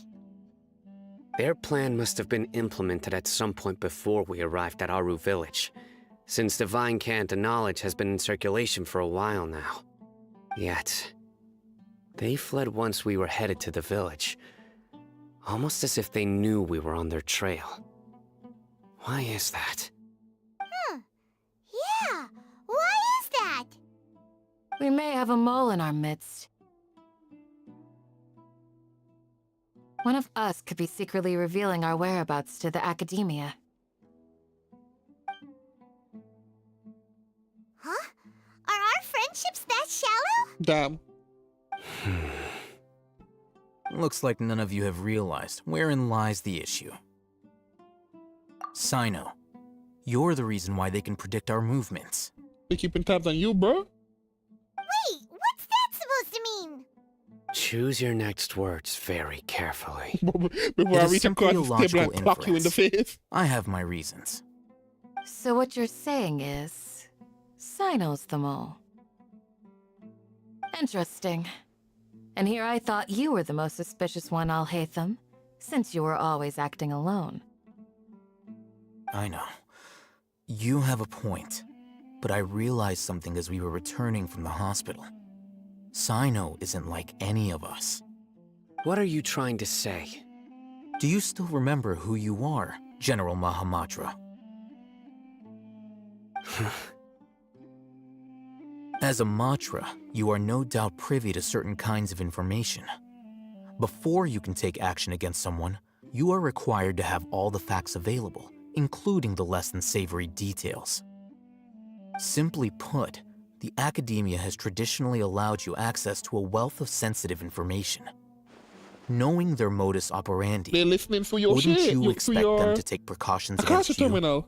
Speaker 12: Their plan must have been implemented at some point before we arrived at Aru village, since divine cant knowledge has been in circulation for a while now. Yet, they fled once we were headed to the village, almost as if they knew we were on their trail. Why is that?
Speaker 5: Yeah, why is that?
Speaker 4: We may have a mole in our midst. One of us could be secretly revealing our whereabouts to the Academia.
Speaker 5: Huh? Are our friendships that shallow?
Speaker 3: Damn.
Speaker 14: Looks like none of you have realized wherein lies the issue. Sino, you're the reason why they can predict our movements.
Speaker 3: They keeping tabs on you, bro?
Speaker 5: Wait, what's that supposed to mean?
Speaker 12: Choose your next words very carefully.
Speaker 3: Before I reach across the table and clock you in the face.
Speaker 14: I have my reasons.
Speaker 4: So what you're saying is, Sino's the mole. Interesting. And here I thought you were the most suspicious one, Al-Haytham, since you were always acting alone.
Speaker 14: I know. You have a point. But I realized something as we were returning from the hospital. Sino isn't like any of us.
Speaker 12: What are you trying to say?
Speaker 14: Do you still remember who you are, General Mahamatra? As a Matra, you are no doubt privy to certain kinds of information. Before you can take action against someone, you are required to have all the facts available, including the less than savory details. Simply put, the academia has traditionally allowed you access to a wealth of sensitive information. Knowing their modus operandi,
Speaker 3: they're listening for your
Speaker 14: wouldn't
Speaker 3: shit,
Speaker 14: you expect
Speaker 3: your
Speaker 14: them to take precautions against you?
Speaker 3: terminal.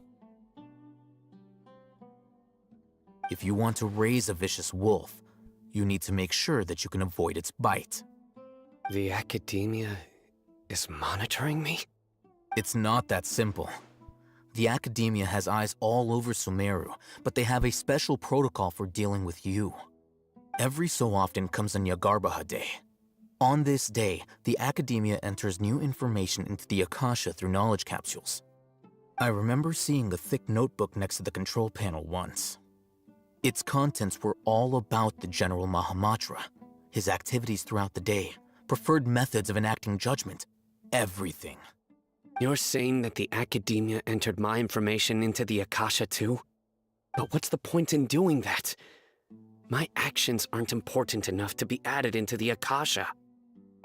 Speaker 14: If you want to raise a vicious wolf, you need to make sure that you can avoid its bite.
Speaker 12: The academia is monitoring me?
Speaker 14: It's not that simple. The academia has eyes all over Sumeru, but they have a special protocol for dealing with you. Every so often comes a Nyagarbaha Day. On this day, the academia enters new information into the Akasha through knowledge capsules. I remember seeing a thick notebook next to the control panel once. Its contents were all about the General Mahamatra, his activities throughout the day, preferred methods of enacting judgment, everything.
Speaker 12: You're saying that the academia entered my information into the Akasha too? But what's the point in doing that? My actions aren't important enough to be added into the Akasha.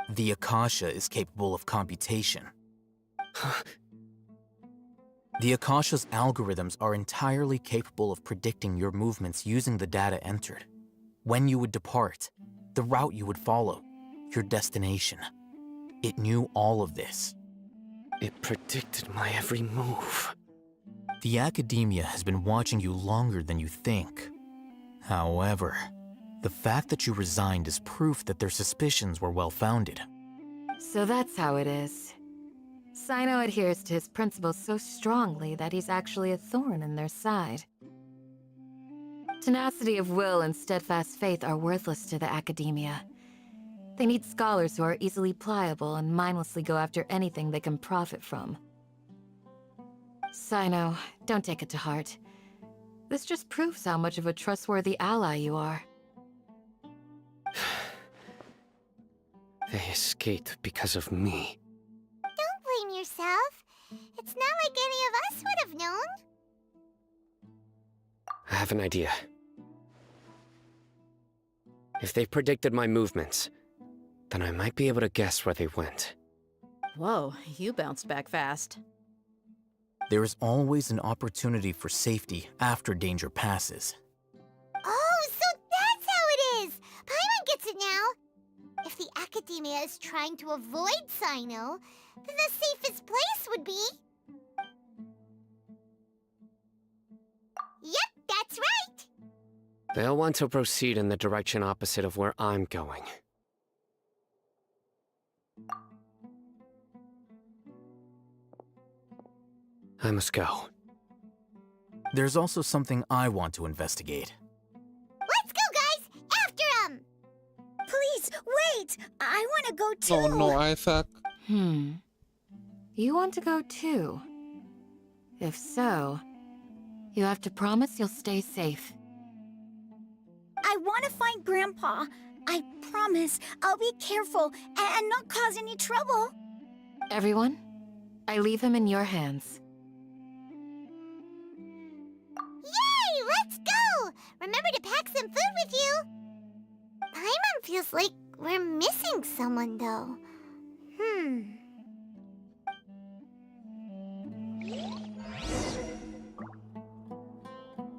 Speaker 14: The Akasha is capable of computation. The Akasha's algorithms are entirely capable of predicting your movements using the data entered. When you would depart, the route you would follow, your destination. It knew all of this.
Speaker 12: It predicted my every move.
Speaker 14: The academia has been watching you longer than you think. However, the fact that you resigned is proof that their suspicions were well-founded.
Speaker 4: So that's how it is. Sino adheres to his principles so strongly that he's actually a thorn in their side. Tenacity of will and steadfast faith are worthless to the academia. They need scholars who are easily pliable and mindlessly go after anything they can profit from. Sino, don't take it to heart. This just proves how much of a trustworthy ally you are.
Speaker 12: They escaped because of me.
Speaker 5: Don't blame yourself. It's not like any of us would have known.
Speaker 12: I have an idea. If they predicted my movements, then I might be able to guess where they went.
Speaker 7: Whoa, you bounced back fast.
Speaker 14: There is always an opportunity for safety after danger passes.
Speaker 5: Oh, so that's how it is! Paimon gets it now! If the academia is trying to avoid Sino, then the safest place would be... Yep, that's right!
Speaker 12: They'll want to proceed in the direction opposite of where I'm going. I must go.
Speaker 14: There's also something I want to investigate.
Speaker 5: Let's go, guys! After him!
Speaker 6: Please, wait! I want to go too!
Speaker 3: Oh no, Isaac.
Speaker 4: You want to go too? If so, you have to promise you'll stay safe.
Speaker 6: I want to find Grandpa. I promise I'll be careful and not cause any trouble.
Speaker 4: Everyone, I leave him in your hands.
Speaker 5: Yay! Let's go! Remember to pack some food with you! Paimon feels like we're missing someone, though.
Speaker 3: Who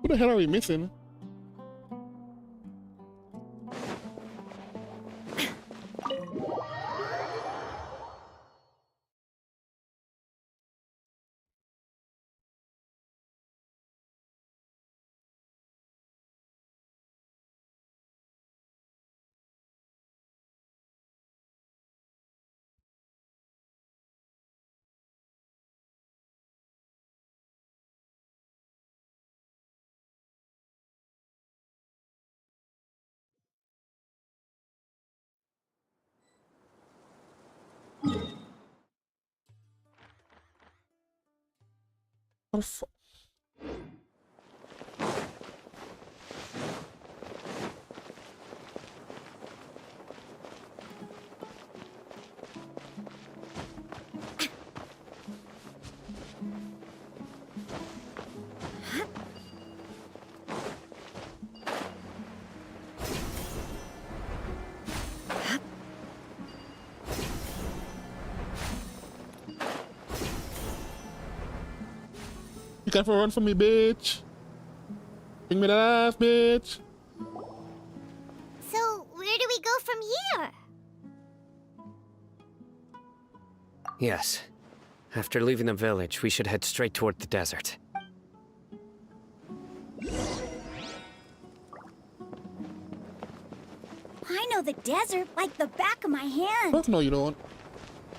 Speaker 3: the hell are we missing? What the fu- You can't run from me, bitch. Bring me that ass, bitch.
Speaker 5: So, where do we go from here?
Speaker 12: Yes. After leaving the village, we should head straight toward the desert.
Speaker 6: I know the desert like the back of my hand.
Speaker 3: Fuck no, you don't.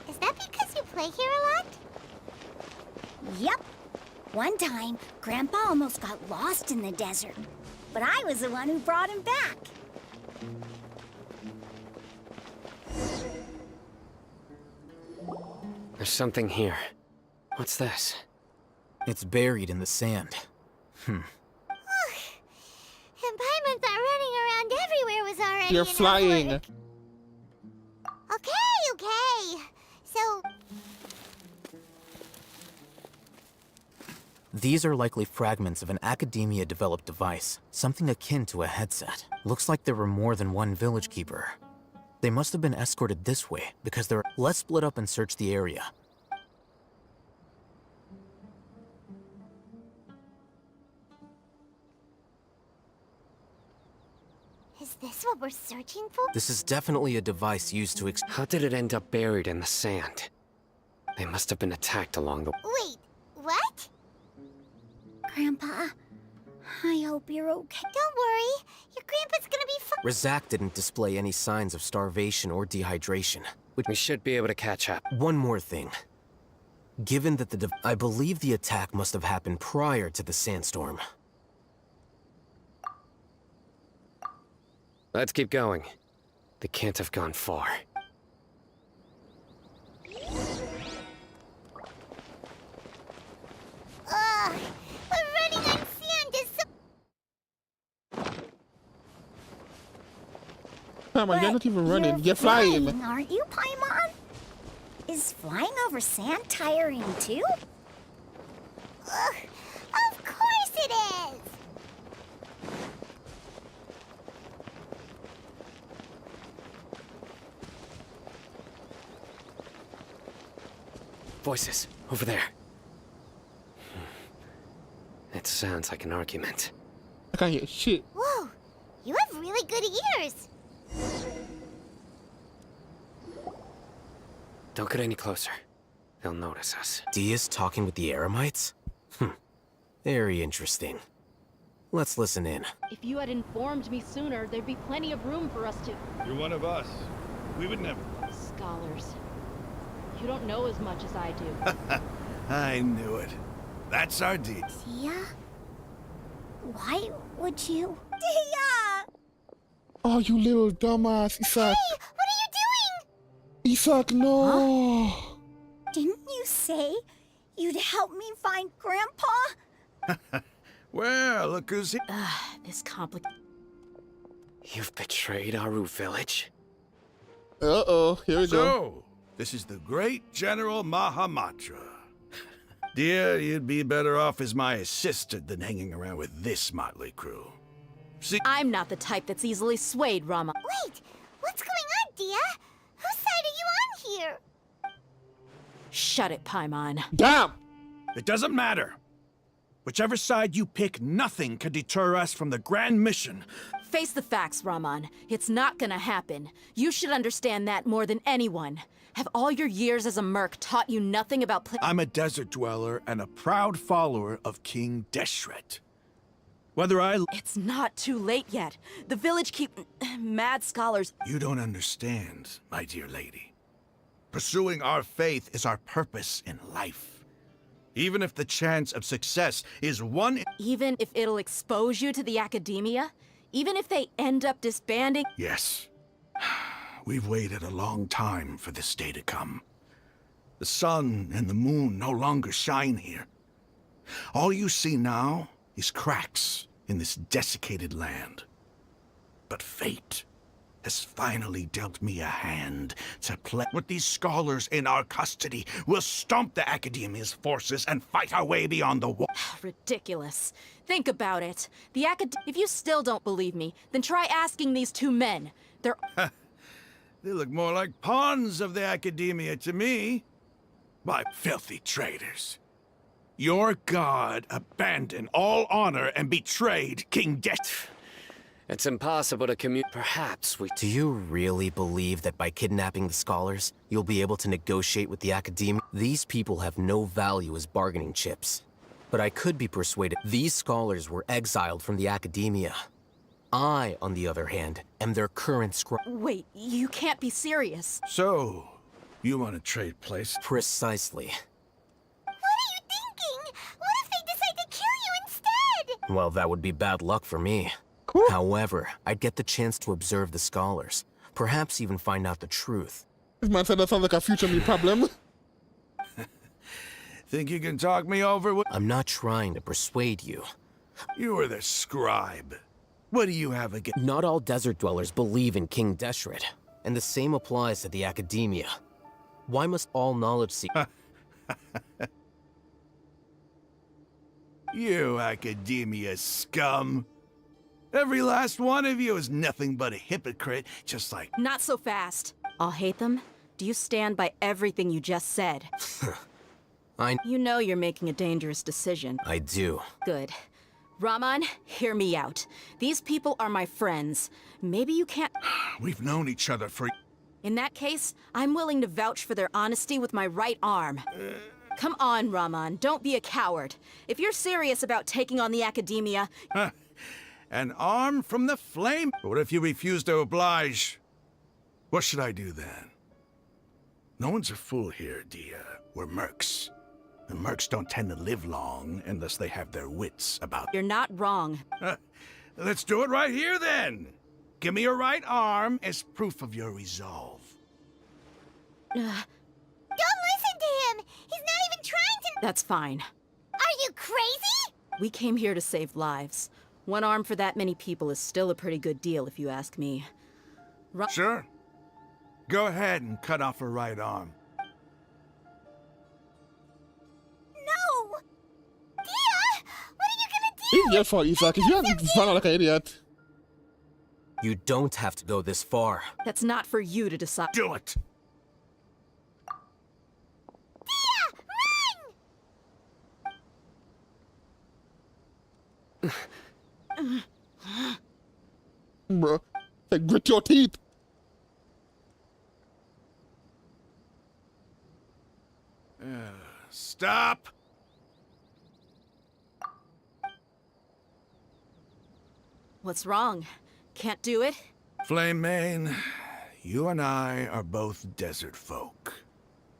Speaker 5: Is that because you play here a lot?
Speaker 6: Yep. One time, Grandpa almost got lost in the desert, but I was the one who brought him back.
Speaker 12: There's something here. What's this?
Speaker 14: It's buried in the sand.
Speaker 5: And Paimon thought running around everywhere was already
Speaker 3: You're
Speaker 5: enough
Speaker 3: flying.
Speaker 5: work. Okay. So,
Speaker 14: These are likely fragments of an Academia-developed device, something akin to a headset. Looks like there were more than one village keeper. They must have been escorted this way, because they're... Let's split up and search the area.
Speaker 5: is this what we're searching for?
Speaker 14: This is definitely a device used to
Speaker 12: How did it end up buried in the sand? They must have been attacked along the...
Speaker 5: Wait, what?
Speaker 6: Grandpa, I hope you're okay.
Speaker 5: Don't worry. Your grandpa's gonna be fine.
Speaker 14: Razak didn't display any signs of starvation or dehydration.
Speaker 12: We should be able to catch up.
Speaker 14: One more thing. Given that I believe the attack must have happened prior to the sandstorm.
Speaker 12: Let's keep going. They can't have gone far.
Speaker 5: Ugh, we're running on sand is so...
Speaker 3: Come on, you're not even running. You're flying.
Speaker 6: Aren't you, Paimon? Is flying over sand tiring too?
Speaker 5: Ugh, of course it is!
Speaker 12: Voices, over there. It sounds like an argument.
Speaker 3: I can't hear shit.
Speaker 5: Whoa, you have really good ears.
Speaker 12: Don't get any closer. They'll notice us.
Speaker 14: Dia's talking with the Eremites? Very interesting. Let's listen in.
Speaker 7: If you had informed me sooner, there'd be plenty of room for us to...
Speaker 15: You're one of us. We would never...
Speaker 7: Scholars. You don't know as much as I do.
Speaker 15: I knew it. That's our deal.
Speaker 6: Dia? Why would you? Dia!
Speaker 3: Oh, you little dumbass, Isak.
Speaker 5: Hey, what are you doing?
Speaker 3: Isak, no.
Speaker 6: Didn't you say you'd help me find Grandpa?
Speaker 15: Well, look who's here.
Speaker 7: This complicated...
Speaker 12: You've betrayed Aru village?
Speaker 3: Uh-oh, here we go.
Speaker 15: So, this is the great General Mahamatra. Dear, you'd be better off as my assistant than hanging around with this motley crew. See,
Speaker 7: I'm not the type that's easily swayed, Rama.
Speaker 5: Wait, what's going on, Dia? Whose side are you on here?
Speaker 7: Shut it, Paimon.
Speaker 3: Damn!
Speaker 15: it doesn't matter. Whichever side you pick, nothing can deter us from the grand mission.
Speaker 7: Face the facts, Raman. It's not gonna happen. You should understand that more than anyone. Have all your years as a merc taught you nothing about
Speaker 15: I'm a desert dweller and a proud follower of King Deshret. Whether I...
Speaker 7: It's not too late yet. The village keep... mad scholars...
Speaker 15: You don't understand, my dear lady. Pursuing our faith is our purpose in life. Even if the chance of success is one...
Speaker 7: Even if it'll expose you to the academia? Even if they end up disbanding?
Speaker 15: Yes. We've waited a long time for this day to come. The sun and the moon no longer shine here. All you see now is cracks in this desiccated land. But fate has finally dealt me a hand to play with these scholars in our custody. We'll stomp the Academia's forces and fight our way beyond the wall.
Speaker 7: Ridiculous. Think about it. If you still don't believe me, then try asking these two men. They're...
Speaker 15: They look more like pawns of the Academia to me. My filthy traitors. Your god abandoned all honor and betrayed King Death.
Speaker 12: It's impossible to Perhaps we...
Speaker 14: Do you really believe that by kidnapping the scholars, you'll be able to negotiate with the Academia? These people have no value as bargaining chips. But I could be persuaded. These scholars were exiled from the Academia. I, on the other hand, am their current
Speaker 7: Wait, you can't be serious.
Speaker 15: So, you want to trade places?
Speaker 14: Precisely.
Speaker 5: What are you thinking? What if they decide to kill you instead?
Speaker 14: Well, that would be bad luck for me.
Speaker 3: Cool.
Speaker 14: However, I'd get the chance to observe the scholars. Perhaps even find out the truth.
Speaker 3: This man said that sounds like a future me problem.
Speaker 15: Think you can talk me over with...
Speaker 14: I'm not trying to persuade you.
Speaker 15: You are the scribe. What do you have against...
Speaker 14: Not all desert dwellers believe in King Deshret, and the same applies to the Academia. Why must all knowledge seek...
Speaker 15: You Academia scum. Every last one of you is nothing but a hypocrite, just like...
Speaker 7: Not so fast. I'll hate them. Do you stand by everything you just said? You know you're making a dangerous decision.
Speaker 14: I do.
Speaker 7: Good. Raman, hear me out. These people are my friends. Maybe you can't...
Speaker 15: We've known each other for...
Speaker 7: In that case, I'm willing to vouch for their honesty with my right arm. Come on, Raman, don't be a coward. If you're serious about taking on the Academia...
Speaker 15: An arm from the flame? What if you refuse to oblige? What should I do then? No one's a fool here, Dia. We're mercs. And mercs don't tend to live long unless they have their wits about...
Speaker 7: You're not wrong.
Speaker 15: Let's do it right here, then. Give me your right arm as proof of your resolve.
Speaker 5: Don't listen to him! He's not even trying to...
Speaker 7: That's fine.
Speaker 5: Are you crazy?
Speaker 7: We came here to save lives. One arm for that many people is still a pretty good deal, if you ask me.
Speaker 15: Sure. Go ahead and cut off her right arm.
Speaker 5: No! Dia! What are you gonna do?
Speaker 3: It's your fault, Isaac. You haven't run out like an idiot.
Speaker 14: You don't have to go this far.
Speaker 7: That's not for you to decide.
Speaker 15: Do it!
Speaker 5: Dia, run!
Speaker 3: Bro, like grit your teeth.
Speaker 15: Stop!
Speaker 7: What's wrong? Can't do it?
Speaker 15: Flame Mane, you and I are both desert folk.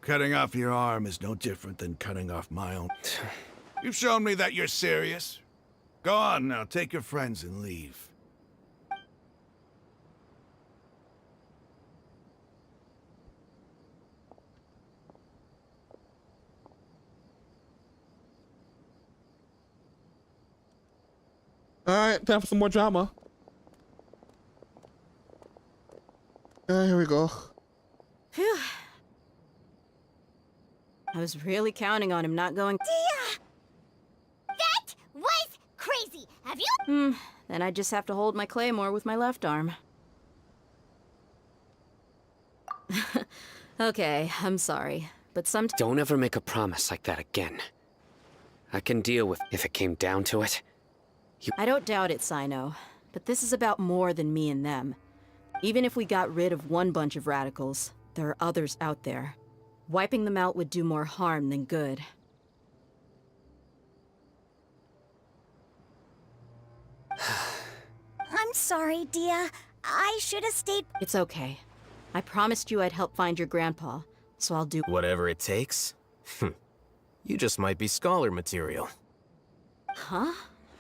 Speaker 15: Cutting off your arm is no different than cutting off my own. You've shown me that you're serious. Go on now, take your friends and leave.
Speaker 3: Alright, time for some more drama. Here we go.
Speaker 7: Phew. I was really counting on him not going...
Speaker 5: Dia! That was crazy! Have you...
Speaker 7: Then I just have to hold my claymore with my left arm. Okay, I'm sorry, but sometimes...
Speaker 12: Don't ever make a promise like that again. I can deal with if it came down to it.
Speaker 7: I don't doubt it, Sino, but this is about more than me and them. Even if we got rid of one bunch of radicals, there are others out there. Wiping them out would do more harm than good.
Speaker 6: I'm sorry, Dia. I should have stayed...
Speaker 7: It's okay. I promised you I'd help find your grandpa, so I'll do...
Speaker 14: Whatever it takes? You just might be scholar material.
Speaker 7: Huh?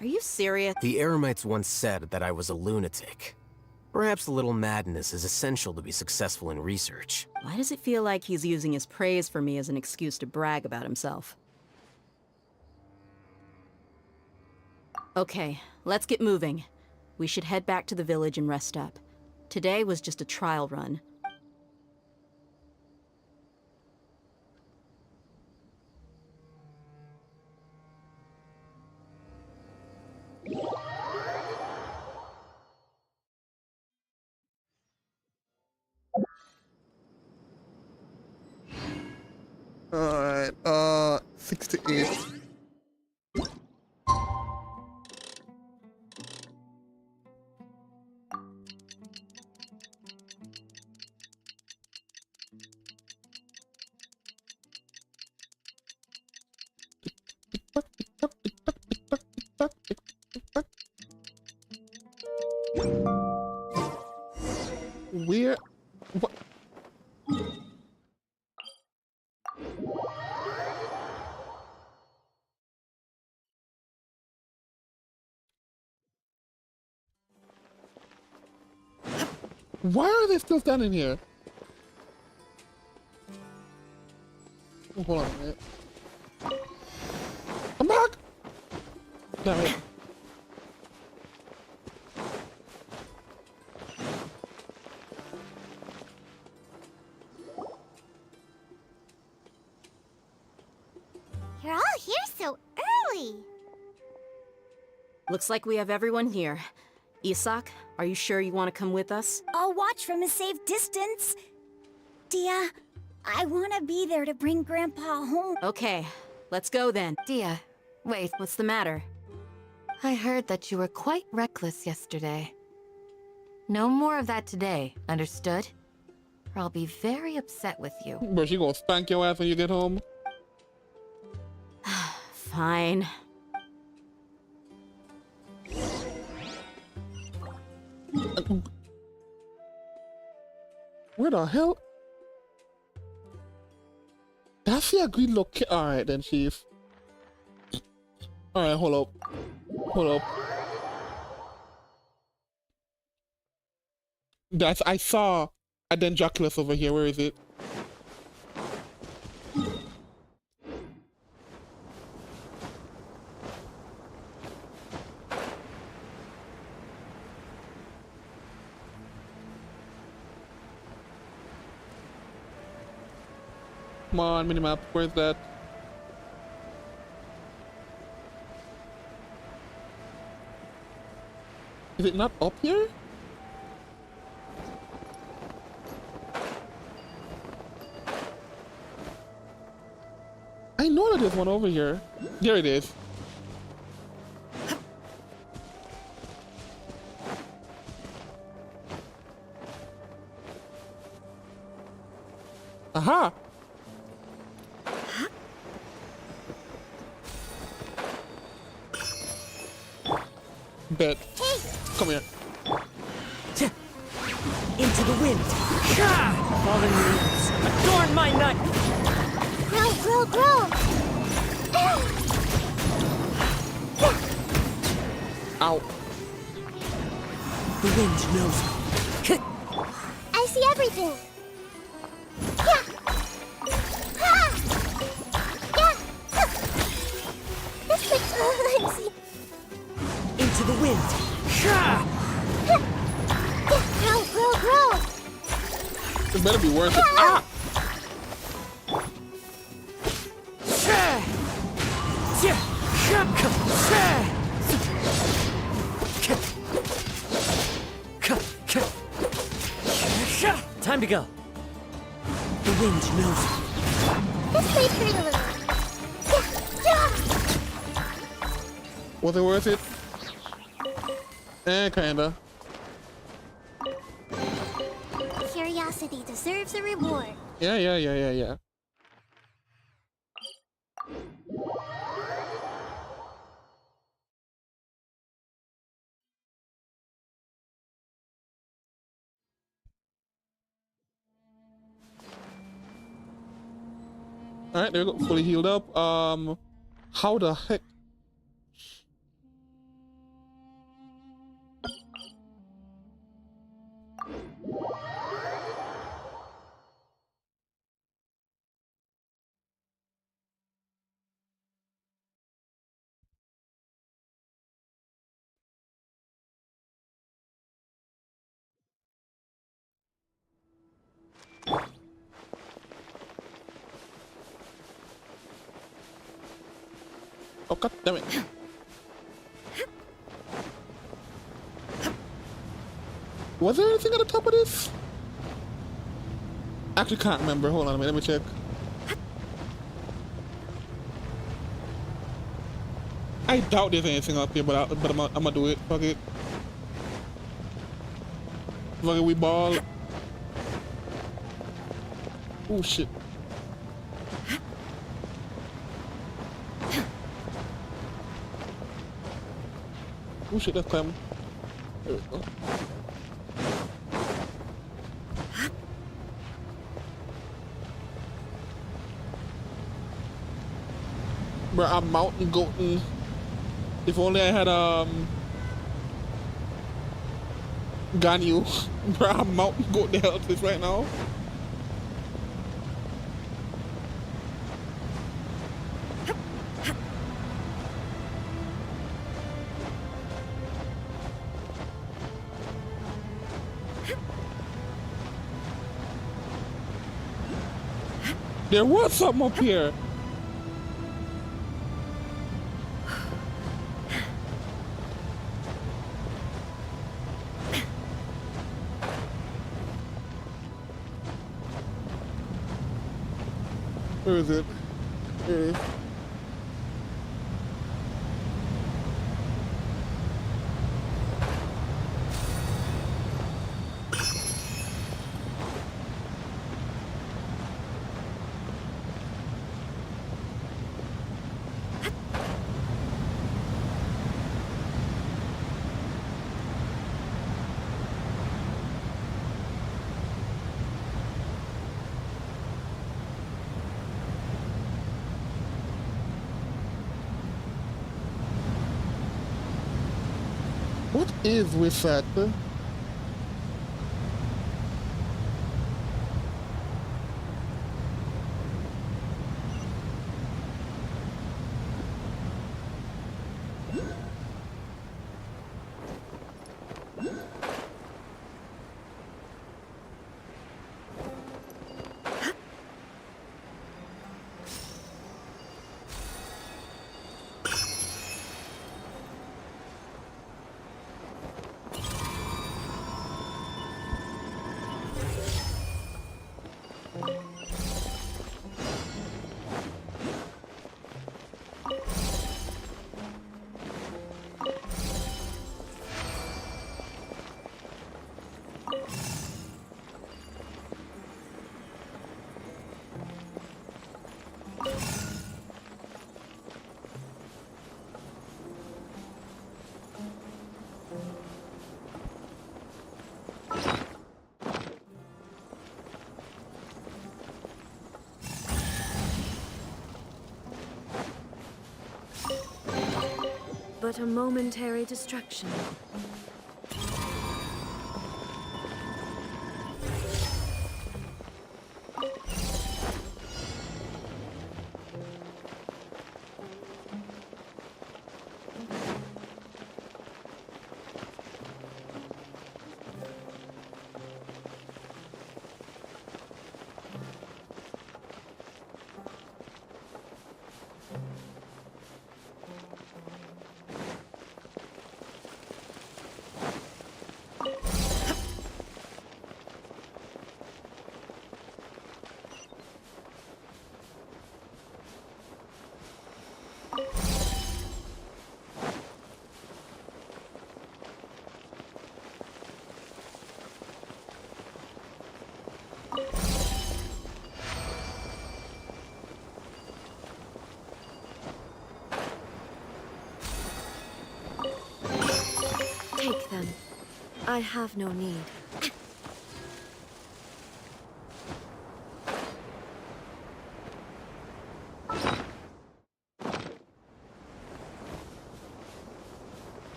Speaker 7: Are you serious?
Speaker 14: The Eremites once said that I was a lunatic. Perhaps a little madness is essential to be successful in research.
Speaker 7: Why does it feel like he's using his praise for me as an excuse to brag about himself? Okay, let's get moving. We should head back to the village and rest up. Today was just a trial run.
Speaker 3: Alright, 68. Where? What? Why are they still standing here? Oh, hold on a minute. I'm back! Damn it.
Speaker 5: You're all here so early.
Speaker 7: Looks like we have everyone here. Isak, are you sure you want to come with us?
Speaker 6: I'll watch from a safe distance. Dia, I want to be there to bring Grandpa home.
Speaker 7: Okay, let's go then.
Speaker 4: Dia, wait,
Speaker 7: What's the matter?
Speaker 4: I heard that you were quite reckless yesterday. No more of that today, understood? Or I'll be very upset with you.
Speaker 3: Bro, she gonna spank your ass when you get home?
Speaker 7: Fine.
Speaker 3: Where the hell? That's the agreed location. Alright then, Chief. Alright, hold up. Hold up. That's, I saw a Dendroculus over here. Where is it? Come on, minimap. Where's that? Is it not up here? I know that there's one over here. There it is. Aha! Bet. Come here.
Speaker 16: Into the wind. Fallen leaves. Adorn my night.
Speaker 5: Grow, grow, grow.
Speaker 3: Ow.
Speaker 16: The wind knows me.
Speaker 5: I see everything. Yeah. Ha! Yeah. This way. I see.
Speaker 16: Into the wind.
Speaker 5: Grow, grow, grow.
Speaker 3: It better be worth it. Ah!
Speaker 16: Time to go. The wind knows me.
Speaker 5: This place hurt a little.
Speaker 3: Was it worth it? Kinda.
Speaker 5: Curiosity deserves a reward.
Speaker 3: Yeah. Alright, there we go. Fully healed up. How the heck? Oh, god damn it. Was there anything at the top of this? Actually, can't remember. Hold on a minute. Let me check. I doubt there's anything up here, but I'm gonna do it. Fuck it. Fuck it, we ball. Oh shit. Oh shit, that's climbing. There we go. Bro, I'm mountain goating. If only I had Ganyu. Bro, I'm mountain goating the hell out of this right now. There was something up here. Where is it? Here it is. What is with that?
Speaker 2: But a momentary distraction. Take them. I have no need.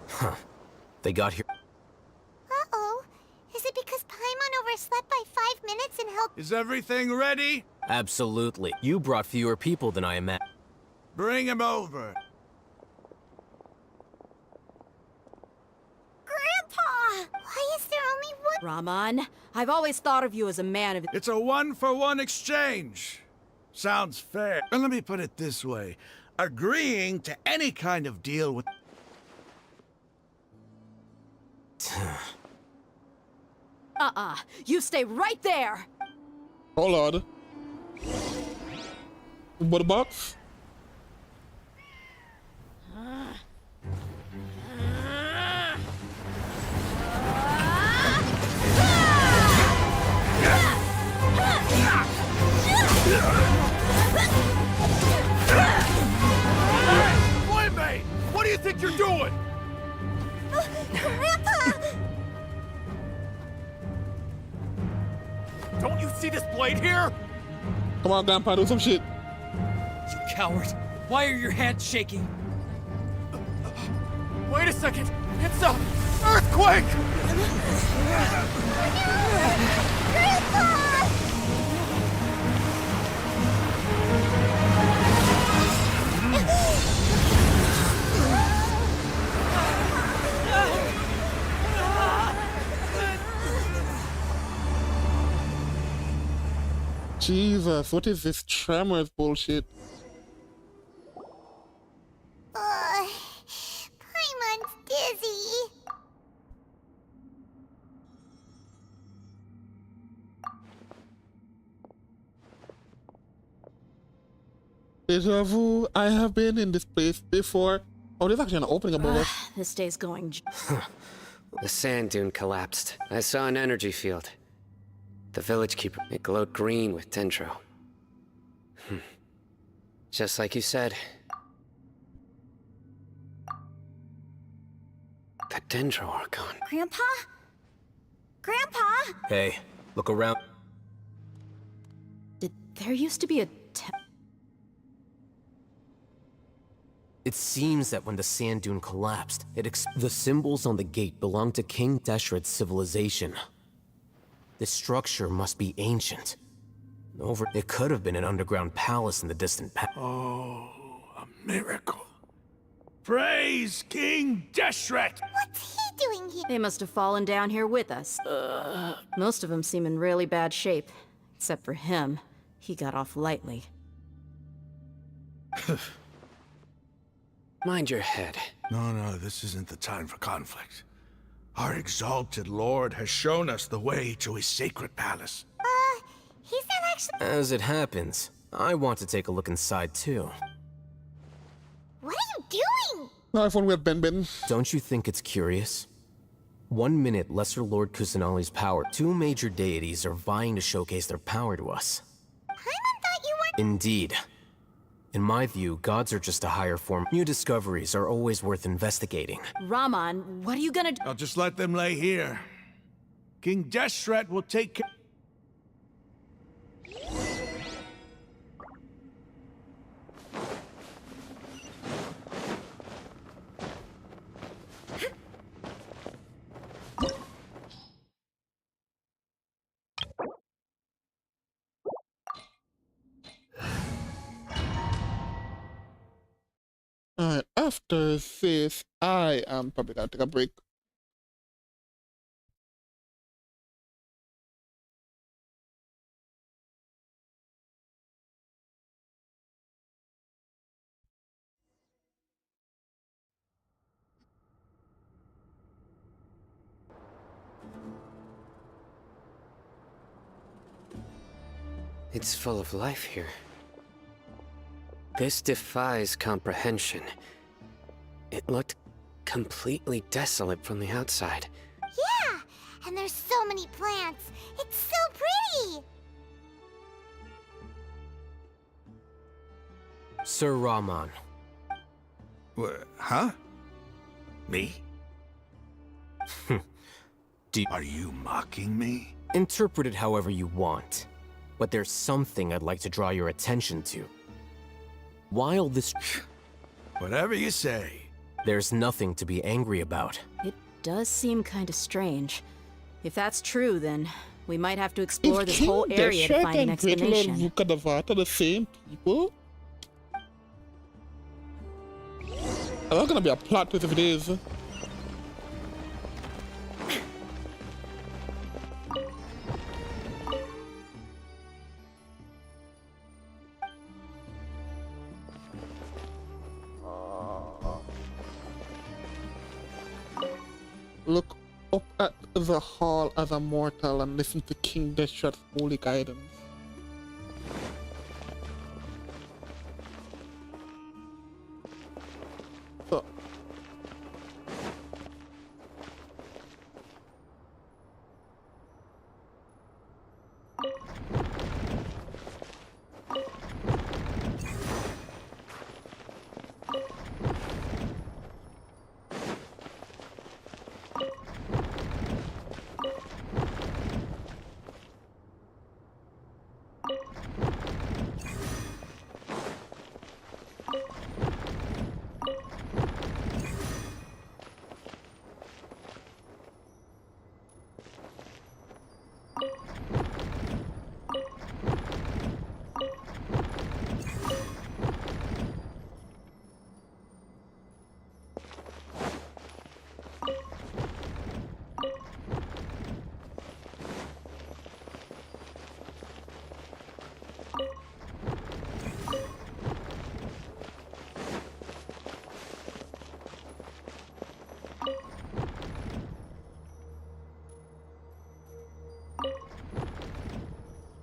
Speaker 14: Huh. They got here.
Speaker 5: Uh-oh. Is it because Paimon overslept by 5 minutes and helped?
Speaker 15: Is everything ready?
Speaker 14: Absolutely. You brought fewer people than I imagined.
Speaker 15: Bring him over.
Speaker 5: Grandpa! Why is there only one?
Speaker 7: Raman, I've always thought of you as a man of...
Speaker 15: It's a one-for-one exchange. Sounds fair. And let me put it this way. Agreeing to any kind of deal with...
Speaker 7: You stay right there!
Speaker 3: Oh lord. What a box?
Speaker 15: Playmate! What do you think you're doing?
Speaker 6: Grandpa!
Speaker 8: Don't you see this blade here?
Speaker 3: Come on, Grandpa, do some shit.
Speaker 16: You coward! Why are your hands shaking?
Speaker 8: Wait a second! It's a earthquake!
Speaker 3: Jesus, what is this tremors bullshit?
Speaker 5: Paimon's dizzy.
Speaker 3: Deja vu, I have been in this place before. Oh, there's actually an opening above us.
Speaker 7: This day's going...
Speaker 12: The sand dune collapsed. I saw an energy field. The village keeper, it glowed green with dendro. Just like you said. The dendro archon.
Speaker 6: Grandpa? Grandpa?
Speaker 14: Hey, look around.
Speaker 7: There used to be a...
Speaker 14: It seems that when the sand dune collapsed, the symbols on the gate belonged to King Deshret's civilization. This structure must be ancient. It could have been an underground palace in the distant past.
Speaker 15: Oh, a miracle. Praise King Deshret!
Speaker 5: What's he doing here?
Speaker 7: They must have fallen down here with us. Most of them seem in really bad shape. Except for him. He got off lightly.
Speaker 12: Mind your head.
Speaker 15: No, this isn't the time for conflict. Our exalted lord has shown us the way to his sacred palace.
Speaker 5: He's not actually...
Speaker 14: As it happens, I want to take a look inside too.
Speaker 5: What are you doing?
Speaker 3: Now if only we had Ben.
Speaker 14: Don't you think it's curious? 1 minute, Lesser Lord Kusanali's power. 2 major deities are vying to showcase their power to us.
Speaker 5: Paimon thought you were...
Speaker 14: Indeed. In my view, gods are just a higher form. New discoveries are always worth investigating.
Speaker 7: Raman, what are you gonna do?
Speaker 15: I'll just let them lay here. King Deshret will take care...
Speaker 3: Alright, after this, I am probably gonna take a break.
Speaker 12: It's full of life here. This defies comprehension. It looked completely desolate from the outside.
Speaker 5: Yeah, and there's so many plants. It's so pretty.
Speaker 14: Sir Raman.
Speaker 15: Huh? Me? Are you mocking me?
Speaker 14: Interpret it however you want. But there's something I'd like to draw your attention to. While this...
Speaker 15: Whatever you say.
Speaker 14: There's nothing to be angry about.
Speaker 7: It does seem kind of strange. If that's true, then we might have to explore this whole area to find an explanation.
Speaker 3: Are the same people? There's not gonna be a plot twist if it is. the hall as a mortal and listen to King Deshret's holy guidance. So,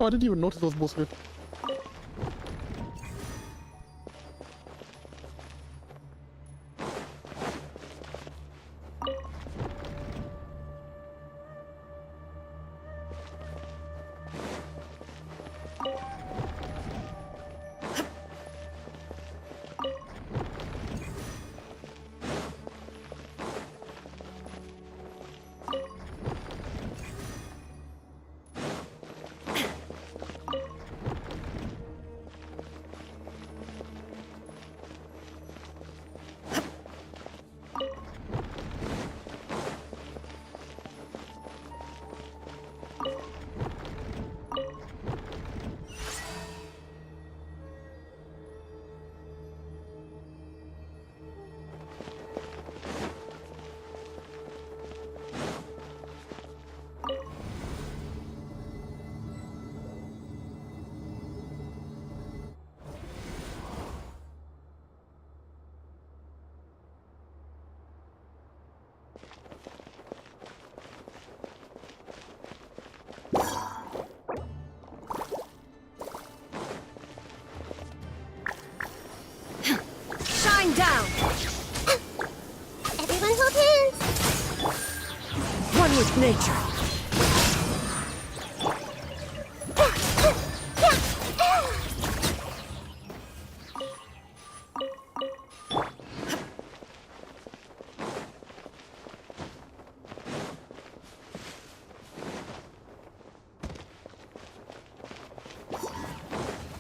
Speaker 3: oh, I didn't even notice those both.
Speaker 6: Shine down!
Speaker 5: Everyone hold hands!
Speaker 16: One with nature.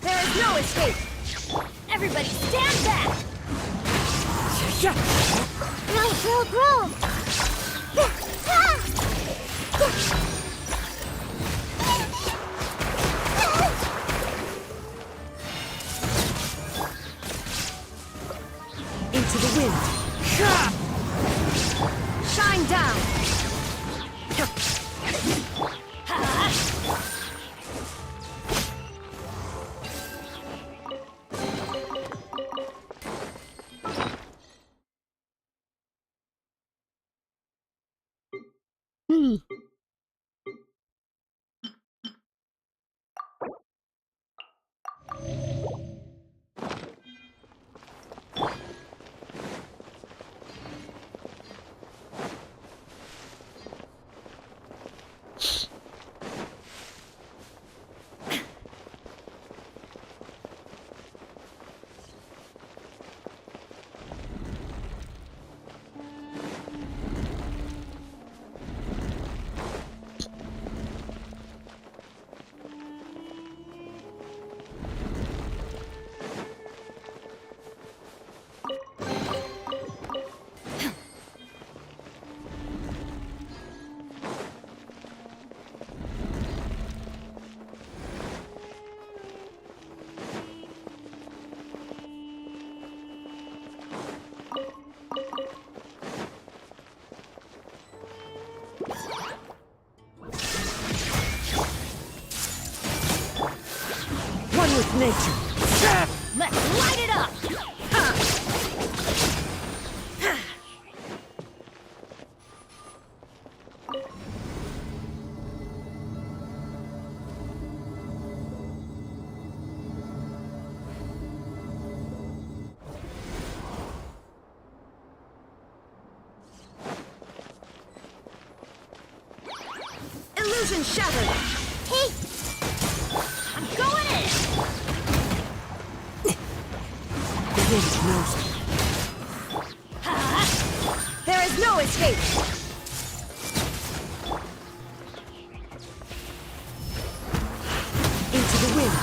Speaker 6: There is no escape! Everybody stand back!
Speaker 5: Grow!
Speaker 16: Into the wind.
Speaker 6: Shine down!
Speaker 16: One with nature.
Speaker 6: Let's light it up! Illusion shattered! Hey! I'm going in!
Speaker 16: The wind knows me.
Speaker 6: There is no escape!
Speaker 16: Into the wind.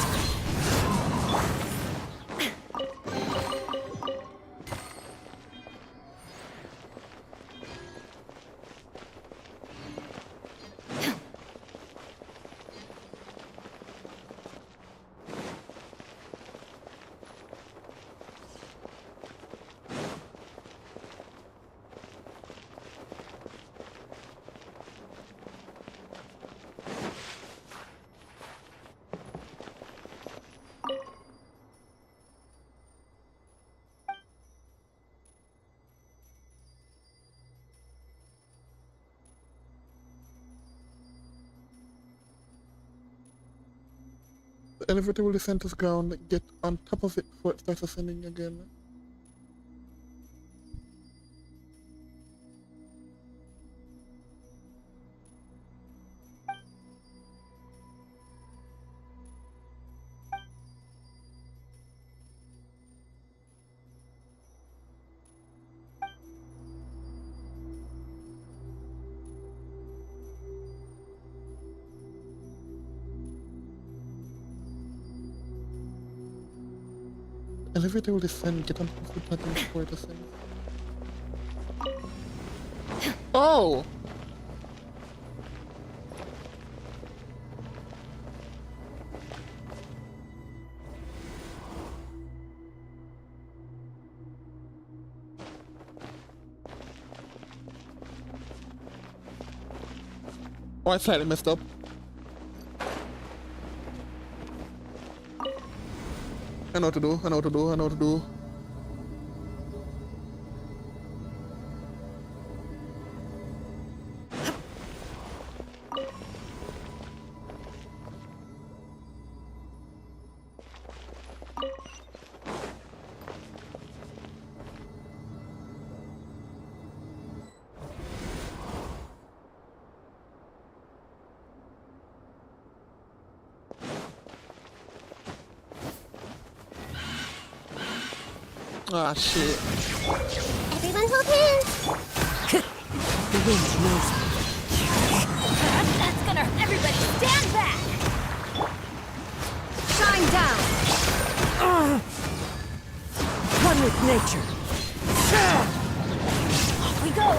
Speaker 3: The elevator will descend to the ground. Get on top of it before it starts ascending again. Elevator will descend, get on top of the platform before it descends. Oh! Oh, I slightly messed up. I know what to do, I know what to do, I know what to do. Ah, shit.
Speaker 5: Everyone hold hands!
Speaker 16: The wind knows me.
Speaker 6: That's gonna hurt everybody! Stand back! Shine down!
Speaker 16: One with nature.
Speaker 6: Off we go!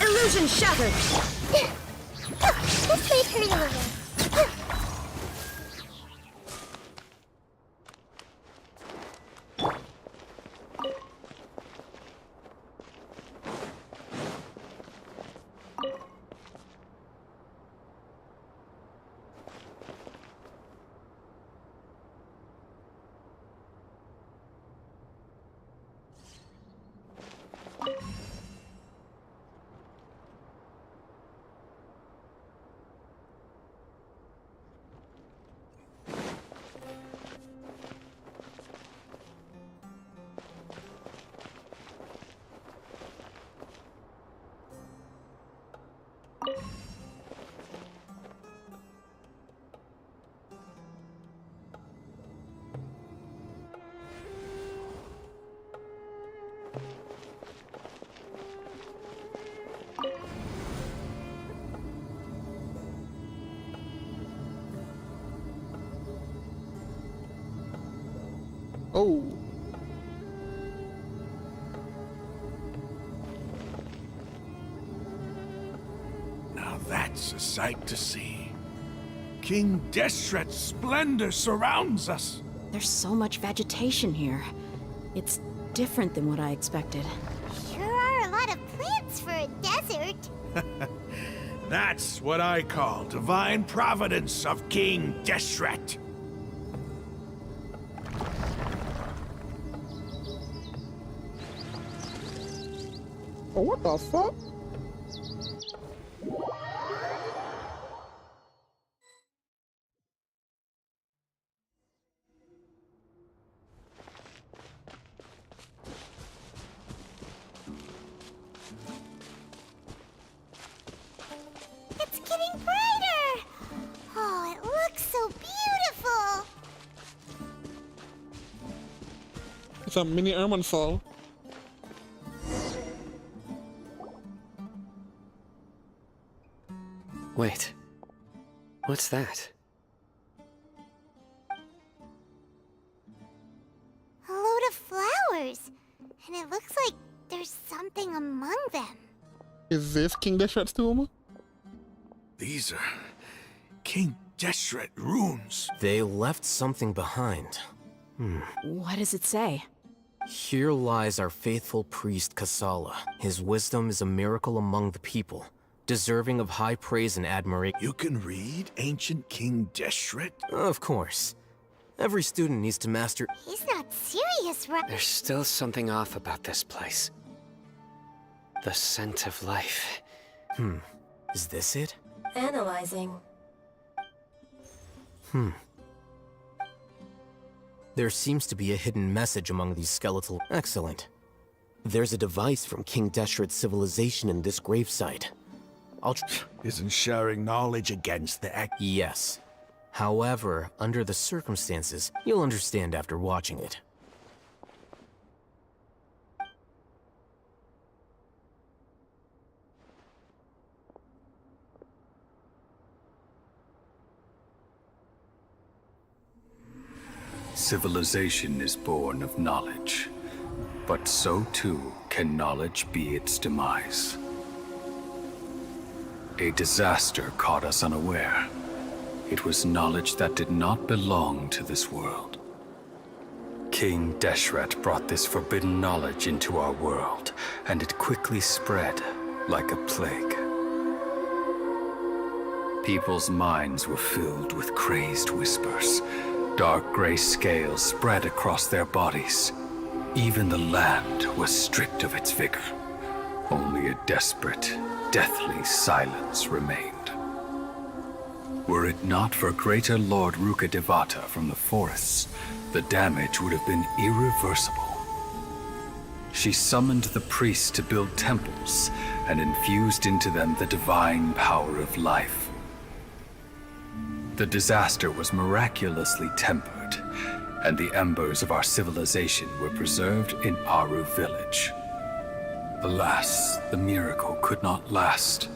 Speaker 6: Illusion shattered!
Speaker 5: This way hurt a little. Oh.
Speaker 15: Now that's a sight to see. King Deshret's splendor surrounds us.
Speaker 7: There's so much vegetation here. It's different than what I expected.
Speaker 5: Sure are a lot of plants for a desert.
Speaker 15: That's what I call divine providence of King Deshret.
Speaker 3: Oh, what the fuck? It's a mini Erman Fall.
Speaker 12: Wait. What's that?
Speaker 5: A load of flowers. And it looks like there's something among them.
Speaker 3: Is this King Deshret's tomb?
Speaker 15: These are King Deshret runes.
Speaker 14: They left something behind.
Speaker 4: What does it say?
Speaker 14: Here lies our faithful priest Kasala. His wisdom is a miracle among the people, deserving of high praise and admiration.
Speaker 15: You can read ancient King Deshret?
Speaker 14: Of course. Every student needs to master.
Speaker 5: He's not serious, right?
Speaker 12: There's still something off about this place. The scent of life.
Speaker 14: Is this it?
Speaker 6: Analyzing.
Speaker 14: There seems to be a hidden message among these skeletal. Excellent. There's a device from King Deshret's civilization in this gravesite.
Speaker 15: Isn't sharing knowledge against the act?
Speaker 14: Yes. However, under the circumstances, you'll understand after watching it.
Speaker 17: Civilization is born of knowledge, but so too can knowledge be its demise. A disaster caught us unaware. It was knowledge that did not belong to this world. King Deshret brought this forbidden knowledge into our world, and it quickly spread like a plague. People's minds were filled with crazed whispers. Dark gray scales spread across their bodies. Even the land was stripped of its vigor. Only a desperate, deathly silence remained. Were it not for greater Lord Rukkhadevata from the forests, the damage would have been irreversible. She summoned the priests to build temples and infused into them the divine power of life. The disaster was miraculously tempered, and the embers of our civilization were preserved in Aru village. Alas, the miracle could not last.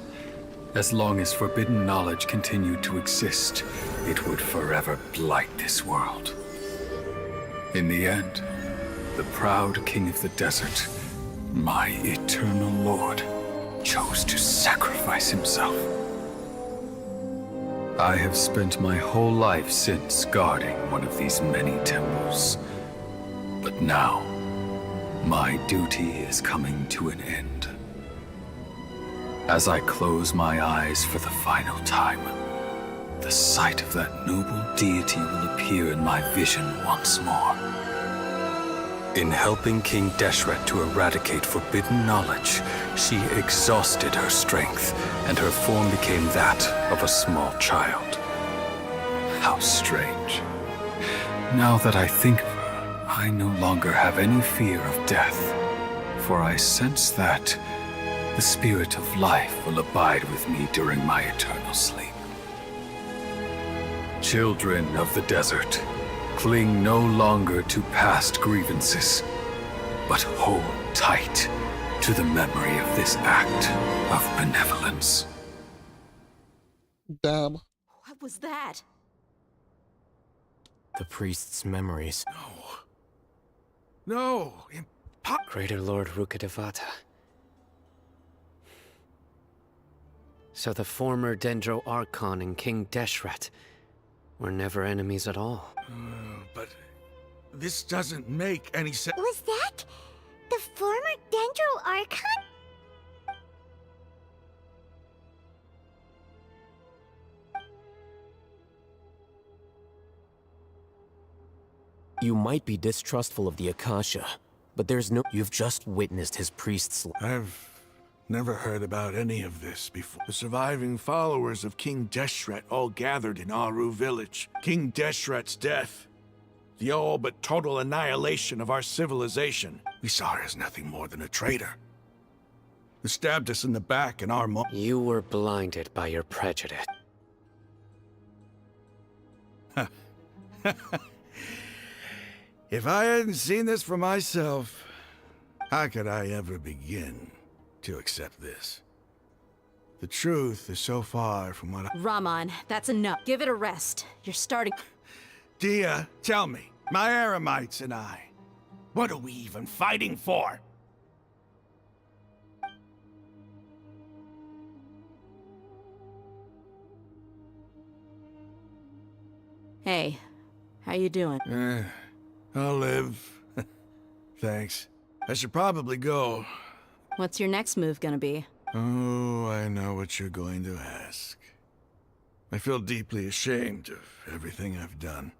Speaker 17: As long as forbidden knowledge continued to exist, it would forever blight this world. In the end, the proud king of the desert, my eternal lord, chose to sacrifice himself. I have spent my whole life since guarding one of these many temples. But now, my duty is coming to an end. As I close my eyes for the final time, the sight of that noble deity will appear in my vision once more. In helping King Deshret to eradicate forbidden knowledge, she exhausted her strength, and her form became that of a small child. How strange. Now that I think of her, I no longer have any fear of death, for I sense that the spirit of life will abide with me during my eternal sleep. Children of the desert, cling no longer to past grievances, but hold tight to the memory of this act of benevolence.
Speaker 3: Damn.
Speaker 4: What was that?
Speaker 14: The priest's memories.
Speaker 15: No!
Speaker 12: Greater Lord Rukkhadevata. So the former Dendro Archon and King Deshret were never enemies at all.
Speaker 15: But this doesn't make any sense.
Speaker 5: Was that the former Dendro Archon?
Speaker 14: You might be distrustful of the Akasha, but there's no— You've just witnessed his priest's—
Speaker 15: I've never heard about any of this before. The surviving followers of King Deshret all gathered in Aru village. King Deshret's death, the all but total annihilation of our civilization. We saw her as nothing more than a traitor, who stabbed us in the back in our
Speaker 12: You were blinded by your prejudice.
Speaker 15: If I hadn't seen this for myself, how could I ever begin to accept this? The truth is so far from what I...
Speaker 7: Raman, that's enough. Give it a rest. You're starting...
Speaker 15: Dia, tell me, my Eremites and I, what are we even fighting for?
Speaker 7: Hey, how you doing?
Speaker 15: I'll live. Thanks. I should probably go.
Speaker 7: What's your next move gonna be?
Speaker 15: Oh, I know what you're going to ask. I feel deeply ashamed of everything I've done.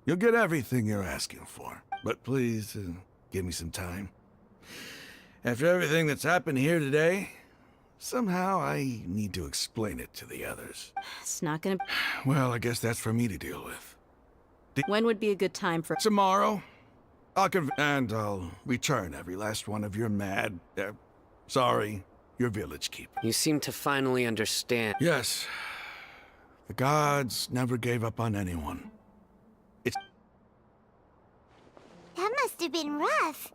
Speaker 15: You'll get everything you're asking for, but please, give me some time. After everything that's happened here today, somehow I need to explain it to the others.
Speaker 7: It's not gonna...
Speaker 15: Well, I guess that's for me to deal with.
Speaker 7: When would be a good time for...
Speaker 15: Tomorrow. And I'll return every last one of your mad... sorry, your village keeper.
Speaker 12: You seem to finally understand.
Speaker 15: Yes. The gods never gave up on anyone. It's...
Speaker 5: That must have been rough.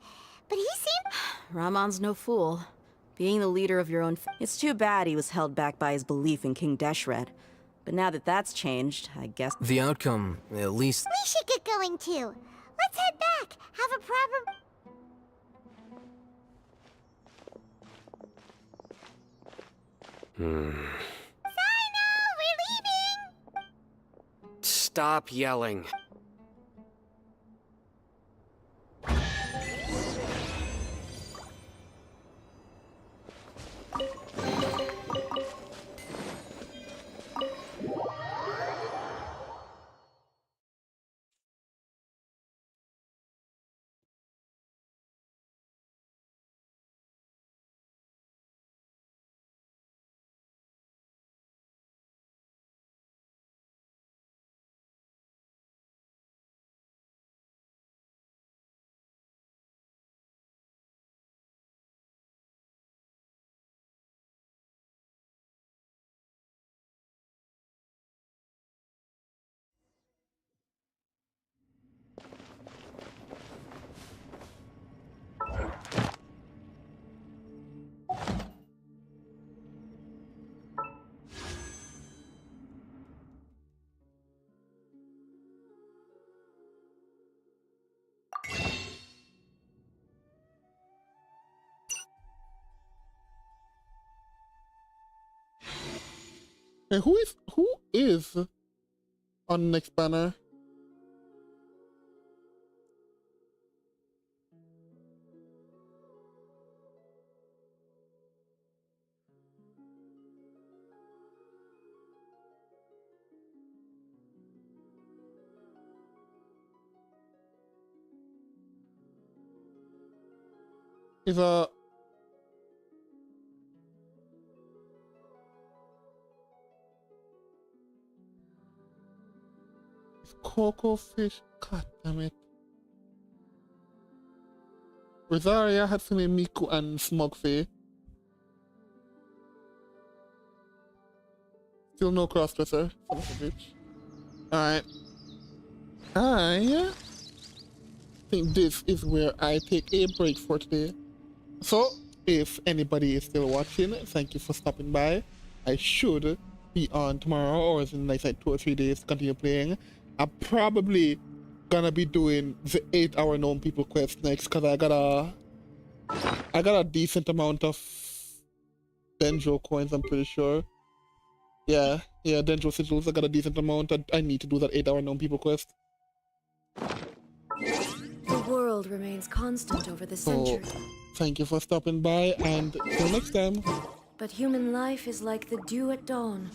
Speaker 5: But he seemed...
Speaker 7: Ramon's no fool. Being the leader of your own...
Speaker 11: It's too bad he was held back by his belief in King Deshret. But now that that's changed, I guess...
Speaker 14: The outcome, at least...
Speaker 5: We should get going too. Let's head back. Have a proper... Sino, we're leaving!
Speaker 12: Stop yelling.
Speaker 3: Hey, who is on the next banner? Is a Cocoa Fish, god damn it. Rosaria, Hatsune Miku, and Smogface. Still no crossdresser, son of a bitch. Alright. I think this is where I take a break for today. So, if anybody is still watching, thank you for stopping by. I should be on tomorrow or in the next like 2 or 3 days to continue playing. I'm probably gonna be doing the 8-hour known people quest next because I got a decent amount of Dendro coins, I'm pretty sure. Yeah, Dendro sigils, I got a decent amount. I need to do that 8-hour known people quest.
Speaker 2: The world remains constant over the centuries.
Speaker 3: Thank you for stopping by and till next time.
Speaker 2: But human life is like the dew at dawn.